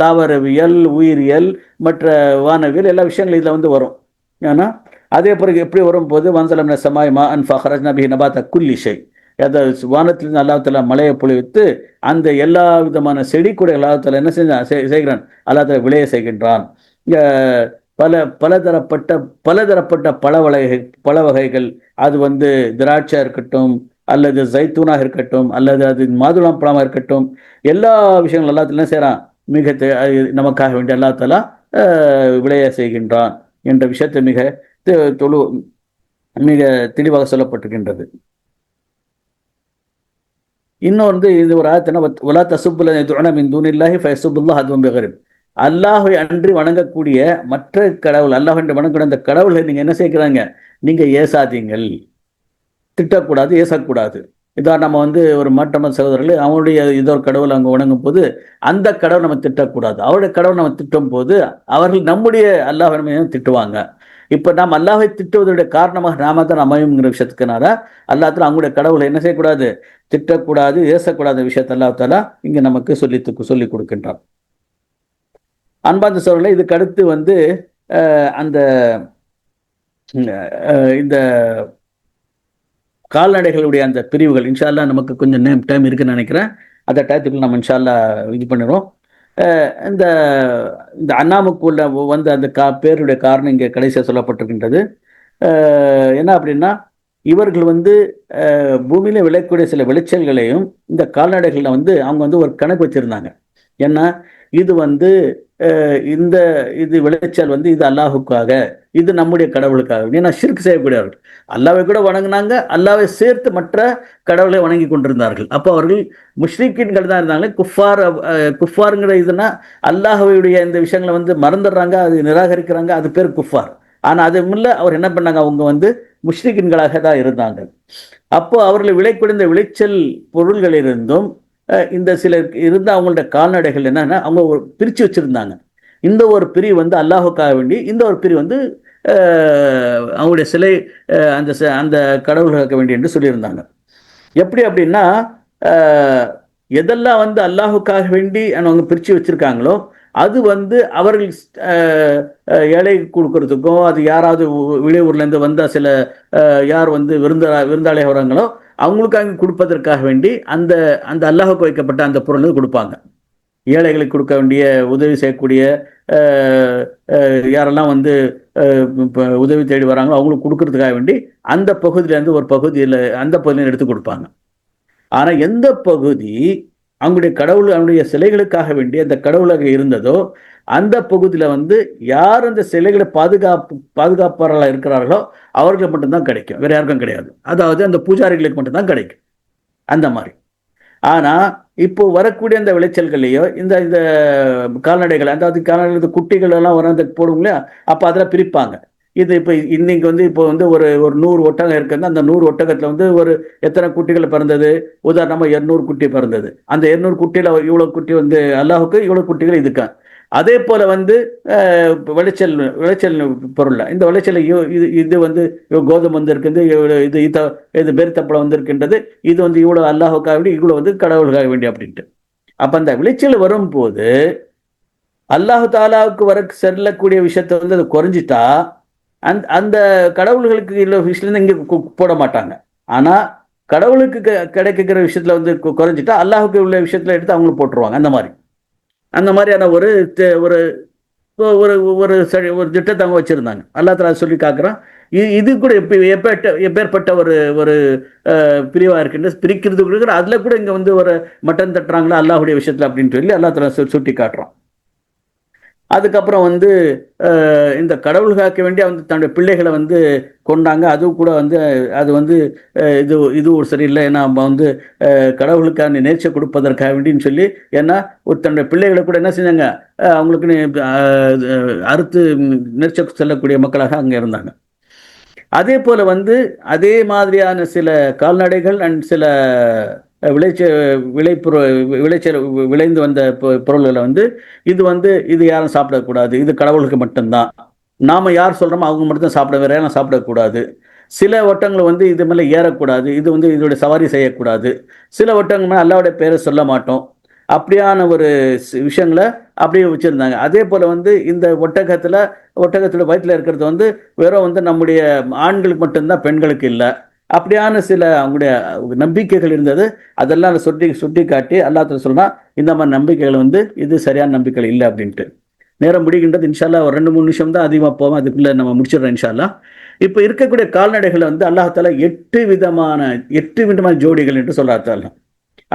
தாவரவியல், உயிரியல், மற்ற வானவியல் எல்லா விஷயங்களும் இதில் வந்து வரும். ஏன்னா அதே பிறகு எப்படி வரும்போது வன்சலம்ன சமாய்மா அன்ஃபா ஹரஜ்னா பிஹி நபாத்த குல்லி ஷை, அதாவது வானத்திலிருந்து அல்லாஹ் தஆலா மழையை பொழிவித்து அந்த எல்லா விதமான செடி கூட அல்லாஹ் தஆலா என்ன செய்கிறான், அல்லாஹ் தஆலா விளைய செய்கின்றான். பலதரப்பட்ட பல வகைகள், அது வந்து திராட்சை இருக்கட்டும், அல்லது ஜைத்தூனாக இருக்கட்டும், அல்லது அது மாதுளம் பழமாக இருக்கட்டும், எல்லா விஷயங்களும் அல்லாஹ் தஆலா என்ன செய்கிறான், நமக்காக வேண்டிய அல்லாஹ் தஆலா விளைய செய்கின்றான் என்ற விஷயத்தை மிக தெளிவாக சொல்லப்பட்டிருக்கின்றது. இன்னும் வந்து இது ஒரு ஆயத்தின வலா தசுப்புல துஅன மின் தூனில்லாஹி ஃபயசுப்புல்லாஹ் அதுவும் பிகரிப், அல்லாஹை அன்றி வணங்கக்கூடிய மற்ற கடவுள், அல்லாஹ் என்று வணங்கக்கூடிய அந்த கடவுளை நீங்க என்ன செய்கிறாங்க, நீங்க ஏசாதீங்கள், திட்டக்கூடாது, ஏசக்கூடாது. இதான் நம்ம வந்து ஒரு மாற்றம சகோதரர்கள் அவனுடைய இதோ கடவுள் அவங்க வணங்கும் போது அந்த கடவுள் நம்ம திட்டக்கூடாது. அவருடைய கடவுள் நம்ம திட்டும் போது அவர்கள் நம்முடைய அல்லாஹ் திட்டுவாங்க. இப்போ நாம் அல்லாஹை திட்டுவதனுடைய காரணமாக நாம தான் அமையுங்கிற விஷயத்துக்குனால அல்லாஹ் அவங்களுடைய கடவுளை என்ன செய்யக்கூடாது, திட்டக்கூடாது, ஏசக்கூடாத விஷயத்தை அல்லாஹ் தாலா இங்க நமக்கு சொல்லி கொடுக்கின்றான். அன்பார்ந்த சகோதரர்களே, இதுக்கு அடுத்து வந்து அந்த இந்த கால்நடைகளுடைய அந்த பிரிவுகள் இன்ஷா அல்லாஹ் நமக்கு கொஞ்சம் டைம் இருக்குன்னு நினைக்கிறேன். அந்த டயத்துக்குள்ள நம்ம இன்ஷா அல்லாஹ் இது பண்ணிடுவோம். இந்த இந்த அன்னாமுக்குள்ள வந்து அந்த பேருடைய காரணம் இங்கே கடைசியாக சொல்லப்பட்டிருக்கின்றது. என்ன அப்படின்னா, இவர்கள் வந்து பூமியில விளையக்கூடிய சில விளைச்சல்களையும் இந்த கால்நடைகளில் வந்து அவங்க வந்து ஒரு கணக்கு வச்சிருந்தாங்க. ஏன்னா இது வந்து இது விளைச்சல் வந்து இது அல்லாஹுக்காக, இது நம்முடைய கடவுளுக்காக. ஏன்னா ஷிர்க் செய்யக்கூடியவர்கள் அல்லாவை கூட வணங்கினாங்க, அல்லாவை சேர்த்து மற்ற கடவுளை வணங்கி கொண்டிருந்தார்கள். அப்போ அவர்கள் முஷ்ரிக்கீன்கள் தான் இருந்தாங்க. குஃபாருங்கிற இதுனா அல்லாஹுடைய இந்த விஷயங்களை வந்து மறந்துடுறாங்க, அது நிராகரிக்கிறாங்க, அது பேர் குஃபார். ஆனால் அது முல்ல அவர் என்ன பண்ணாங்க, அவங்க வந்து முஷ்ரிக்கீன்களாக தான் இருந்தாங்க. அப்போ அவர்கள் விளைக்கூடிய விளைச்சல் பொருள்களிலிருந்தும் இந்த சிலர் இருந்த அவங்கள்ட்ட கால்நடைகள் என்னன்னா அவங்க ஒரு பிரித்து வச்சிருந்தாங்க. இந்த ஒரு பிரிவு வந்து அல்லாஹுக்காக வேண்டி, இந்த ஒரு பிரிவு வந்து அவங்களுடைய சிலை அந்த கடவுளுக்காக வேண்டி என்று சொல்லியிருந்தாங்க. எப்படி அப்படின்னா, எதெல்லாம் வந்து அல்லாஹுக்காக வேண்டி அவங்க பிரித்து வச்சிருக்காங்களோ அது வந்து அவர்கள் ஏழை கொடுக்கறதுக்கும், அது யாராவது வெளியூர்லேருந்து வந்த சில யார் வந்து விருந்தாளி வராங்களோ அவங்களுக்காக கொடுப்பதற்காக வேண்டி அந்த அந்த அல்லாஹுக்கு வைக்கப்பட்ட அந்த பொருள் கொடுப்பாங்க. ஏழைகளுக்கு கொடுக்க வேண்டிய உதவி செய்யக்கூடிய யாரெல்லாம் வந்து உதவி தேடி வராங்களோ அவங்களுக்கு கொடுக்கறதுக்காக வேண்டி அந்த பகுதியிலேருந்து ஒரு பகுதியில் அந்த பகுதியில் எடுத்து கொடுப்பாங்க. ஆனால் எந்த பகுதி அவங்களுடைய கடவுள் அவங்களுடைய சிலைகளுக்காக வேண்டி அந்த கடவுளாக இருந்ததோ அந்த பகுதியில் வந்து யார் அந்த சிலைகளை பாதுகாப்பாளர்களாக இருக்கிறார்களோ அவர்களுக்கு மட்டும்தான் கிடைக்கும், வேற யாருக்கும் கிடையாது. அதாவது அந்த பூஜாரிகளுக்கு மட்டும்தான் கிடைக்கும் அந்த மாதிரி. ஆனால் இப்போ வரக்கூடிய அந்த விளைச்சல்களையோ இந்த இந்த கால்நடைகள், அதாவது கால்நடைகள் குட்டிகள் எல்லாம் வர போடுவோம் இல்லையா, அப்போ அதெல்லாம் பிரிப்பாங்க. இது இப்போ இன்னைக்கு வந்து இப்போ வந்து ஒரு 100 ஒட்டகம் இருக்குன்னா அந்த 100 ஒட்டகத்தில் வந்து ஒரு எத்தனை குட்டிகள் பிறந்தது, உதாரணமாக 200 குட்டி பிறந்தது. அந்த 200 குட்டியில் இவ்வளோ குட்டி வந்து அல்லாஹுக்கு, இவ்வளோ குட்டிகள் இதுக்கு. அதே போல் வந்து விளைச்சல் பொருள், இந்த விளைச்சல் இது வந்து கோதுமை வந்து இருக்குது, இது பெருத்தப்பழம் வந்து இருக்கின்றது, இது வந்து இவ்வளோ அல்லாஹுக்காக வேண்டி, இவ்வளோ வந்து கடவுளுக்காக வேண்டி அப்படின்ட்டு. அப்போ அந்த விளைச்சல் வரும்போது அல்லாஹு தாலாவுக்கு செல்லக்கூடிய விஷயத்தை வந்து அது குறைஞ்சிட்டா அந்த கடவுள்களுக்கு உள்ள விஷயத்துல இங்கே போட மாட்டாங்க. ஆனால் கடவுளுக்கு கிடைக்கிற விஷயத்துல வந்து குறைஞ்சிட்டா அல்லாஹுக்கு உள்ள விஷயத்துல எடுத்து அவங்களுக்கு போட்டுருவாங்க. அந்த மாதிரியான ஒரு ஒரு ஒரு ஒரு திட்டத்தை அவங்க வச்சிருந்தாங்க. அல்லா தஆலா சொல்லி காக்குறான். இது கூட எப்பேற்பட்ட ஒரு ஒரு பிரிவாக இருக்கின்ற பிரிக்கிறது கூட அதில் கூட இங்கே வந்து ஒரு மட்டன் தட்டுறாங்களா அல்லாஹுடைய விஷயத்தில் அப்படின்னு சொல்லி அல்லா தஆலா சுட்டி காட்டுறான். அதுக்கப்புறம் வந்து இந்த கடவுள் காக்க வேண்டி அவங்க தன்னுடைய பிள்ளைகளை வந்து கொண்டாங்க. அதுவும் கூட வந்து அது வந்து இது ஒரு சரியில்லை, ஏன்னா நம்ம வந்து கடவுளுக்கான நேர்ச்சை கொடுப்பதற்காக வேண்டின்னு சொல்லி, ஏன்னா ஒரு தன்னுடைய பிள்ளைகளை கூட என்ன செஞ்சாங்க, அவங்களுக்கு அறுத்து நேர்ச்சை செல்லக்கூடிய மக்களாக அங்கே இருந்தாங்க. அதே போல் வந்து அதே மாதிரியான சில கால்நடைகள் அண்ட் சில விளைச்ச விளைப்பொரு விளைச்சல் விளைந்து வந்த பொருள்களை வந்து இது யாரும் சாப்பிடக்கூடாது, இது கடவுளுக்கு மட்டும்தான், நாம் யார் சொல்கிறோமோ அவங்க மட்டும்தான் சாப்பிட, வேற யாரும் சாப்பிடக்கூடாது. சில ஒட்டங்களை வந்து இது மேலே ஏறக்கூடாது, இதோடைய சவாரி செய்யக்கூடாது. சில ஒட்டங்கள் மேலே அல்லாவுடைய பேரை சொல்ல மாட்டோம். அப்படியான ஒரு விஷயங்களை அப்படியே வச்சுருந்தாங்க. அதே போல் வந்து இந்த ஒட்டகத்தில் வயிற்றில் இருக்கிறது வந்து வெறும் வந்து நம்முடைய ஆண்களுக்கு மட்டும்தான், பெண்களுக்கு இல்லை. அப்படியான சில அவங்களுடைய நம்பிக்கைகள் இருந்தது. அதெல்லாம் சுட்டி காட்டி அல்லாஹ் சொன்னா இந்த மாதிரி நம்பிக்கைகள் வந்து இது சரியான நம்பிக்கைகள் இல்லை அப்படின்ட்டு. நேரம் முடிகின்றது. இன்ஷால்லா ஒரு 2-3 நிமிஷம் தான் அதிகமாக போவோம், அதுக்குள்ளே நம்ம முடிச்சிடறோம் இன்ஷால்லா. இப்போ இருக்கக்கூடிய கால்நடைகளை வந்து அல்லாஹால 8 விதமான ஜோடிகள் என்று சொல்றாங்க.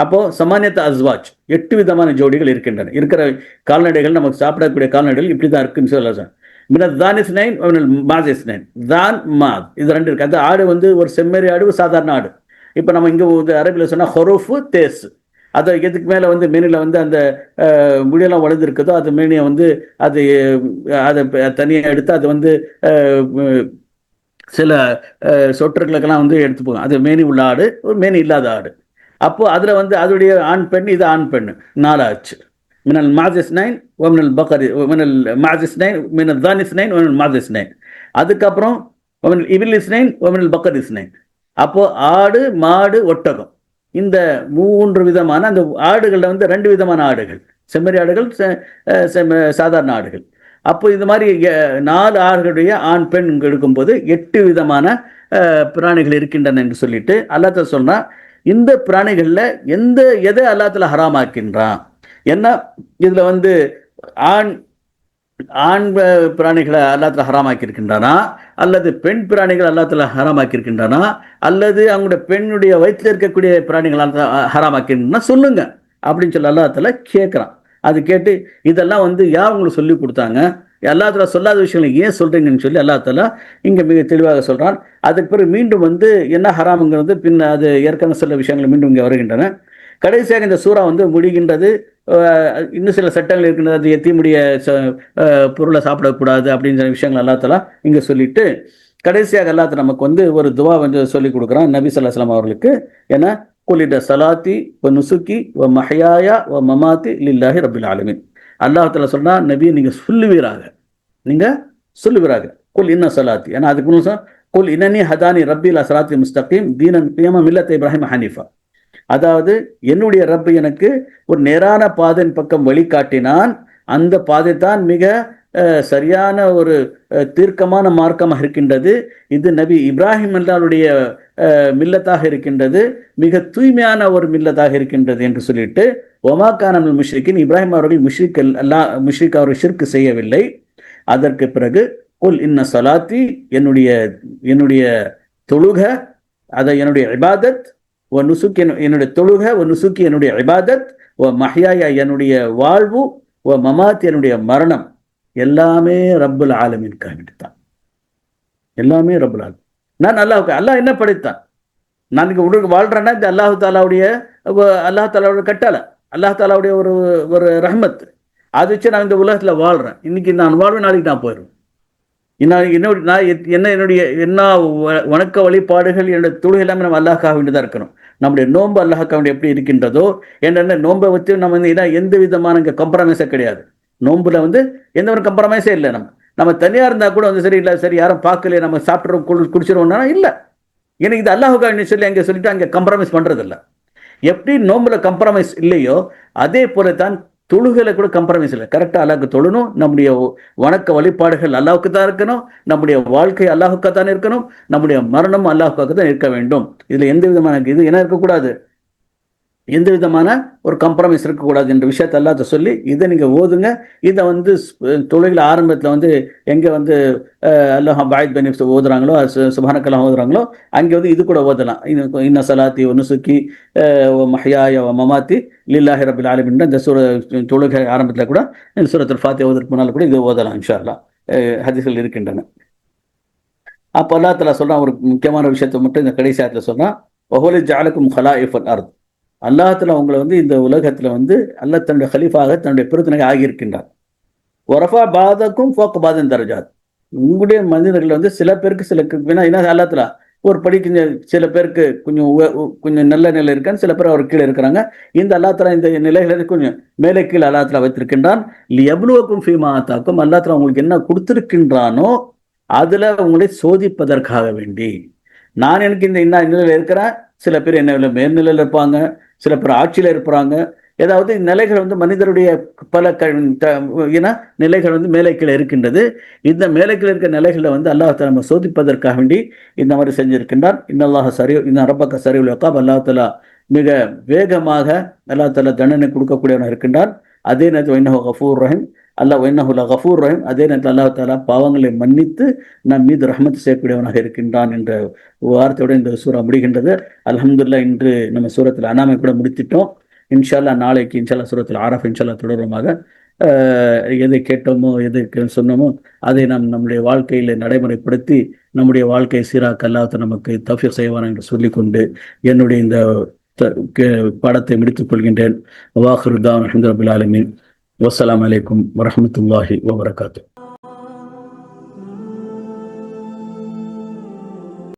அப்போ சமானியத் அஸ்வாஜ் 8 விதமான ஜோடிகள் இருக்கின்றன. இருக்கிற கால்நடைகள், நமக்கு சாப்பிடக்கூடிய கால்நடைகள் இப்படி தான் இருக்குன்னு சொல்லலாம். தானிஸ்னைன் மாசிஸ்னைன், தான் மாத், இது 2 இருக்கு. அந்த ஆடு வந்து ஒரு செம்மறி ஆடு, சாதாரண ஆடு. இப்போ நம்ம இங்கே அரபியில் சொன்னால் ஹொரோஃபு தேஸ், அதை எதுக்கு மேலே வந்து மேனியில் வந்து அந்த முடியெல்லாம் வளர்ந்துருக்குதோ அது மேனியை வந்து அதை தனியாக எடுத்து அது வந்து சில சொற்றர்களுக்கெல்லாம் வந்து எடுத்துப்போம். அது மேனி உள்ள ஆடு, ஒரு மேனி இல்லாத ஆடு. அப்போது அதில் வந்து அதோடைய ஆண் பெண், இது ஆண் பெண் 4 ஆச்சு. மினல் மாசிஸ்னைன் மினல் பக்கரி மினல் மாசிஸ்னைன் மினல் தானிஸ்னைன் மினல் மாசிஸ்னைன். அதுக்கப்புறம் மினல் இபிலிஸ்னைன் மினல் பக்கரிஸ்னைன். அப்போது ஆடு, மாடு, ஒட்டகம், இந்த 3 விதமான அந்த ஆடுகளில் வந்து 2 விதமான ஆடுகள், செம்மறி ஆடுகள், சாதாரண ஆடுகள். அப்போ இது மாதிரி 4 ஆடுகளுடைய ஆண் பெண் எடுக்கும்போது 8 விதமான பிராணிகள் இருக்கின்றன என்று சொல்லிட்டு அல்லாஹ் சொன்னா, இந்த பிராணிகளில் எதை அல்லாஹ் ஹராமாக்கின்றான், ஏன்னா இதுல வந்து ஆண் பிராணிகளை அல்லாஹ் ஹராமாக்கி இருக்கின்றானா, அல்லது பெண் பிராணிகள் அல்லாஹ் ஹராமாக்கி இருக்கின்றானா, அல்லது அவங்களுடைய பெண்ணுடைய வயிற்றில் இருக்கக்கூடிய பிராணிகள் ஹராமாக்கின்றா சொல்லுங்க அப்படின்னு சொல்லி அல்லாஹ் கேட்குறான். அது கேட்டு இதெல்லாம் வந்து யார் உங்களுக்கு சொல்லி கொடுத்தாங்க, அல்லாஹ் சொல்லாத விஷயங்களை ஏன் சொல்றீங்கன்னு சொல்லி அல்லாஹ் இங்கே மிக தெளிவாக சொல்றான். அதுக்கு பிறகு மீண்டும் வந்து என்ன ஹராமுங்கிறது பின் அது ஏற்கனவே சில விஷயங்கள் மீண்டும் இங்கே வருகின்றன. கடைசியாக இந்த சூறா வந்து முடிகின்றது. இன்னும் சில சட்டங்கள் இருக்கின்றது, அது எத்தியுடைய பொருளை சாப்பிடக்கூடாது அப்படிங்கிற விஷயங்கள் அல்லாஹ் இங்கே சொல்லிட்டு கடைசியாக அல்லாஹ் நமக்கு வந்து ஒரு துவா வந்து சொல்லி கொடுக்குறான் நபி ஸல்லல்லாஹு அலைஹி வஸல்லம் அவர்களுக்கு. ஏன்னா குலிட சலாத்தி வ நுசுக்கி வ மஹயாயா வ மமாத்தி லில்லாஹி ரப்பில் ஆலமீன். அல்லாஹ் சொன்னா நபி நீங்கள் சொல்லுவீராக குல் இன்ன சலாத்தி. ஏன்னா அதுக்கு முன்னாடி குல் இன்னனி ஹதானி ரப்பில் சலாத்தி முஸ்தகீம் தீனன் கியாம மில்லத் இப்ராஹிம் ஹனீஃபா. அதாவது என்னுடைய ரப்பு எனக்கு ஒரு நேரான பாதையின் பக்கம் வழிகாட்டினான், அந்த பாதை தான் மிக சரியான ஒரு தீர்க்கமான மார்க்கமாக இருக்கின்றது, இது நபி இப்ராஹிம் அல்லாஹ்வுடைய மில்லத்தாக இருக்கின்றது, மிக தூய்மையான ஒரு மில்லத்தாக இருக்கின்றது என்று சொல்லிட்டு ஒமா கான மினல் முஷ்ரிக்கீன், இப்ராஹிம் அவர்கள் முஷ்ரிக் அவர்கள் ஷிர்க் செய்யவில்லை. அதற்கு பிறகு குல் இன்ன சலாத்தி, என்னுடைய தொழுக, அதை என்னுடைய இபாதத், ஒ நுசுக்கி என்னுடைய தொழுக, ஒ நுசுக்கி என்னுடைய இபாதத், ஒ மஹ்யாயா என்னுடைய வாழ்வு, ஒ மமாத் என்னுடைய மரணம், எல்லாமே ரப்புல் ஆலமீனுக்காக தான். எல்லாமே ரப்புல் ஆலமீன். நான் அல்லாஹ் என்ன படைத்தான், நான் இங்கே உடலுக்கு வாழ்றேன்னா இந்த அல்லாஹ் தாலாவுடைய கட்டளை, அல்லாஹ் தாலாவுடைய ஒரு ரஹ்மத், அது வச்சு நான் இந்த உலகத்தில் வாழ்றேன். இன்னைக்கு நான் வாழ்வேன், நாளைக்கு நான் போயிடுவேன். என்னுடைய வணக்க வழிபாடுகள், என்னுடைய தொழுகை எல்லாமே நம்ம அல்லாஹ்க்காக வேண்டியதாக இருக்கணும். நம்முடைய நோன்பு அல்லாஹ்க்காக வேண்டிய எப்படி இருக்கின்றதோ, என்னென்ன நோன்பை வச்சு நம்ம வந்து எந்த விதமான இங்கே கம்ப்ரமைஸே கிடையாது. நோன்புல வந்து எந்த ஒரு கம்ப்ரமைஸே இல்லை. நம்ம தனியாக இருந்தால் கூட வந்து சரி இல்லை, சரி யாரும் பார்க்கல, நம்ம சாப்பிட்றோம் குடிச்சிருவோம்னா இல்லை. எனக்கு இது அல்லாஹ்வுக்காக சொல்லி அங்கே சொல்லிட்டு அங்கே கம்ப்ரமைஸ் பண்ணுறது இல்லை. எப்படி நோன்புல கம்ப்ரமைஸ் இல்லையோ அதே போல தான் தொழுகையில கூட கம்ப்ரமைஸ் இல்லை. கரெக்டாக அல்லாஹ்வுக்கு தொழணும், நம்முடைய வணக்க வழிபாடுகள் அல்லாஹ்வுக்கு தான் இருக்கணும், நம்முடைய வாழ்க்கை அல்லாஹ்வுக்காக தான் இருக்கணும், நம்முடைய மரணம் அல்லாஹ்வுக்காக தான் இருக்க வேண்டும். இதில் எந்த விதமான இது என்ன இருக்கக்கூடாது, எந்த விதமான ஒரு கம்ப்ரமைஸ் இருக்கக்கூடாது என்ற விஷயத்தை அல்லாஹ் சொல்லி இதை நீங்கள் ஓதுங்க. இதை வந்து தொழுகையில் ஆரம்பத்தில் வந்து எங்கே வந்து அல்லாஹ் பாயித் பனி ஓதுறாங்களோ, சுப்ஹானக்கல்லாம் ஓதுறாங்களோ, அங்கே வந்து இது கூட ஓதலாம். இன்ன சலாத்தி ஒ நுசுக்கி ஒ மஹ்யாயா வ மமாத்தி லில்லாஹி ரப்பில் ஆலமீன். இந்த தொழுகை ஆரம்பத்தில் கூட இந்த சூரத்துல் ஃபாத்திஹா ஓதுறதுக்கு முன்னால் கூட இது ஓதலாம் இன்ஷா அல்லாஹ். ஹதீஸ்கள் இருக்கின்றன. அப்போ அல்லாஹ் தஆலா சொல்கிறான் ஒரு முக்கியமான விஷயத்தை மட்டும் இந்த கடைசி ஆயத்தில் சொல்கிறான், வஹுவ ஜஅலக்கும் ஹலாயிஃபல் அர்த். அல்லாஹ் உங்களை வந்து இந்த உலகத்தில் வந்து அல்லாஹ் தன்னுடைய ஹலீஃபாக தன்னுடைய பெருத்தனாக ஆகியிருக்கின்றார். ஒரஃபா பாதக்கும் ஃபோக் பாதன் தரஜாத். உங்களுடைய மனிதர்கள் வந்து சில பேருக்கு வேணா என்ன அல்லாஹ் ஒரு படி கொஞ்சம் சில பேருக்கு கொஞ்சம் கொஞ்சம் நல்ல நிலை இருக்கான்னு, சில பேர் அவர் கீழே இருக்கிறாங்க. இந்த அல்லா தஆலா இந்த நிலைகளை கொஞ்சம் மேலே கீழே அல்லா தஆலா வைத்திருக்கின்றான். லியப்லுவக்கும் ஃபீமா ஆத்தாக்கும், அல்லா தஆலா உங்களுக்கு என்ன கொடுத்திருக்கின்றானோ அதுல உங்களை சோதிப்பதற்காக வேண்டி. நான் எனக்கு இந்த நிலையில இருக்கிறேன், சில பேர் என்ன மேல்நிலையில் இருப்பாங்க, சில பேர் ஆட்சியில் இருப்பாங்க. ஏதாவது நிலைகள் வந்து மனிதருடைய பல நிலைகள் வந்து மேலே கீழே இருக்கின்றது. இந்த மேலே கீழே இருக்கிற நிலைகளை வந்து அல்லாஹ் தஆலா நம்ம சோதிப்பதற்காக வேண்டி இந்த மாதிரி செஞ்சிருக்கின்றார். இன்னல்லாஹ சரி இன்ன ரப்பக சரியுல் இகாப், அல்லாஹ் தஆலா மிக வேகமாக அல்லாஹ் தஆலா தண்டனை கொடுக்கக்கூடியவனாக இருக்கின்றார். அதே நேரத்தில் இன்னஹு கஃபூர் ரஹீம், அல்லாஹ் இன்னஹு லகஃபூர் ரஹீம், அதே நேரத்தில் அல்லாஹ் தஆலா பாவங்களை மன்னித்து நம் மீது ரஹ்மத் செய்யக்கூடியவனாக இருக்கின்றான் என்ற வார்த்தையோடு இந்த சூரா முடிகின்றது. அல்ஹம்துலில்லாஹ், இன்று நம்ம சூரத்துல் அனாமை கூட முடித்திட்டோம். இன்ஷா அல்லாஹ் நாளைக்கு இன்ஷா அல்லாஹ் சூரத்துல் ஆரஃப் இன்ஷா அல்லாஹ் தொடருமாக. எதை கேட்டோமோ எதை சொன்னோமோ அதை நாம் நம்முடைய வாழ்க்கையில் நடைமுறைப்படுத்தி நம்முடைய வாழ்க்கையை சீராக்க அல்லாஹ் நமக்கு தௌஃபீக் செய்வான் என்று சொல்லிக்கொண்டு என்னுடைய இந்த பாடத்தை முடித்துக் கொள்கின்றேன். வாஹிரு தாவன் அல்ஹம்துலில்லாஹி ரப்பில் ஆலமீன். வஸ்ஸலாமு அலைக்கும் வரஹ்மத்துல்லாஹி வபரகாத்துஹு.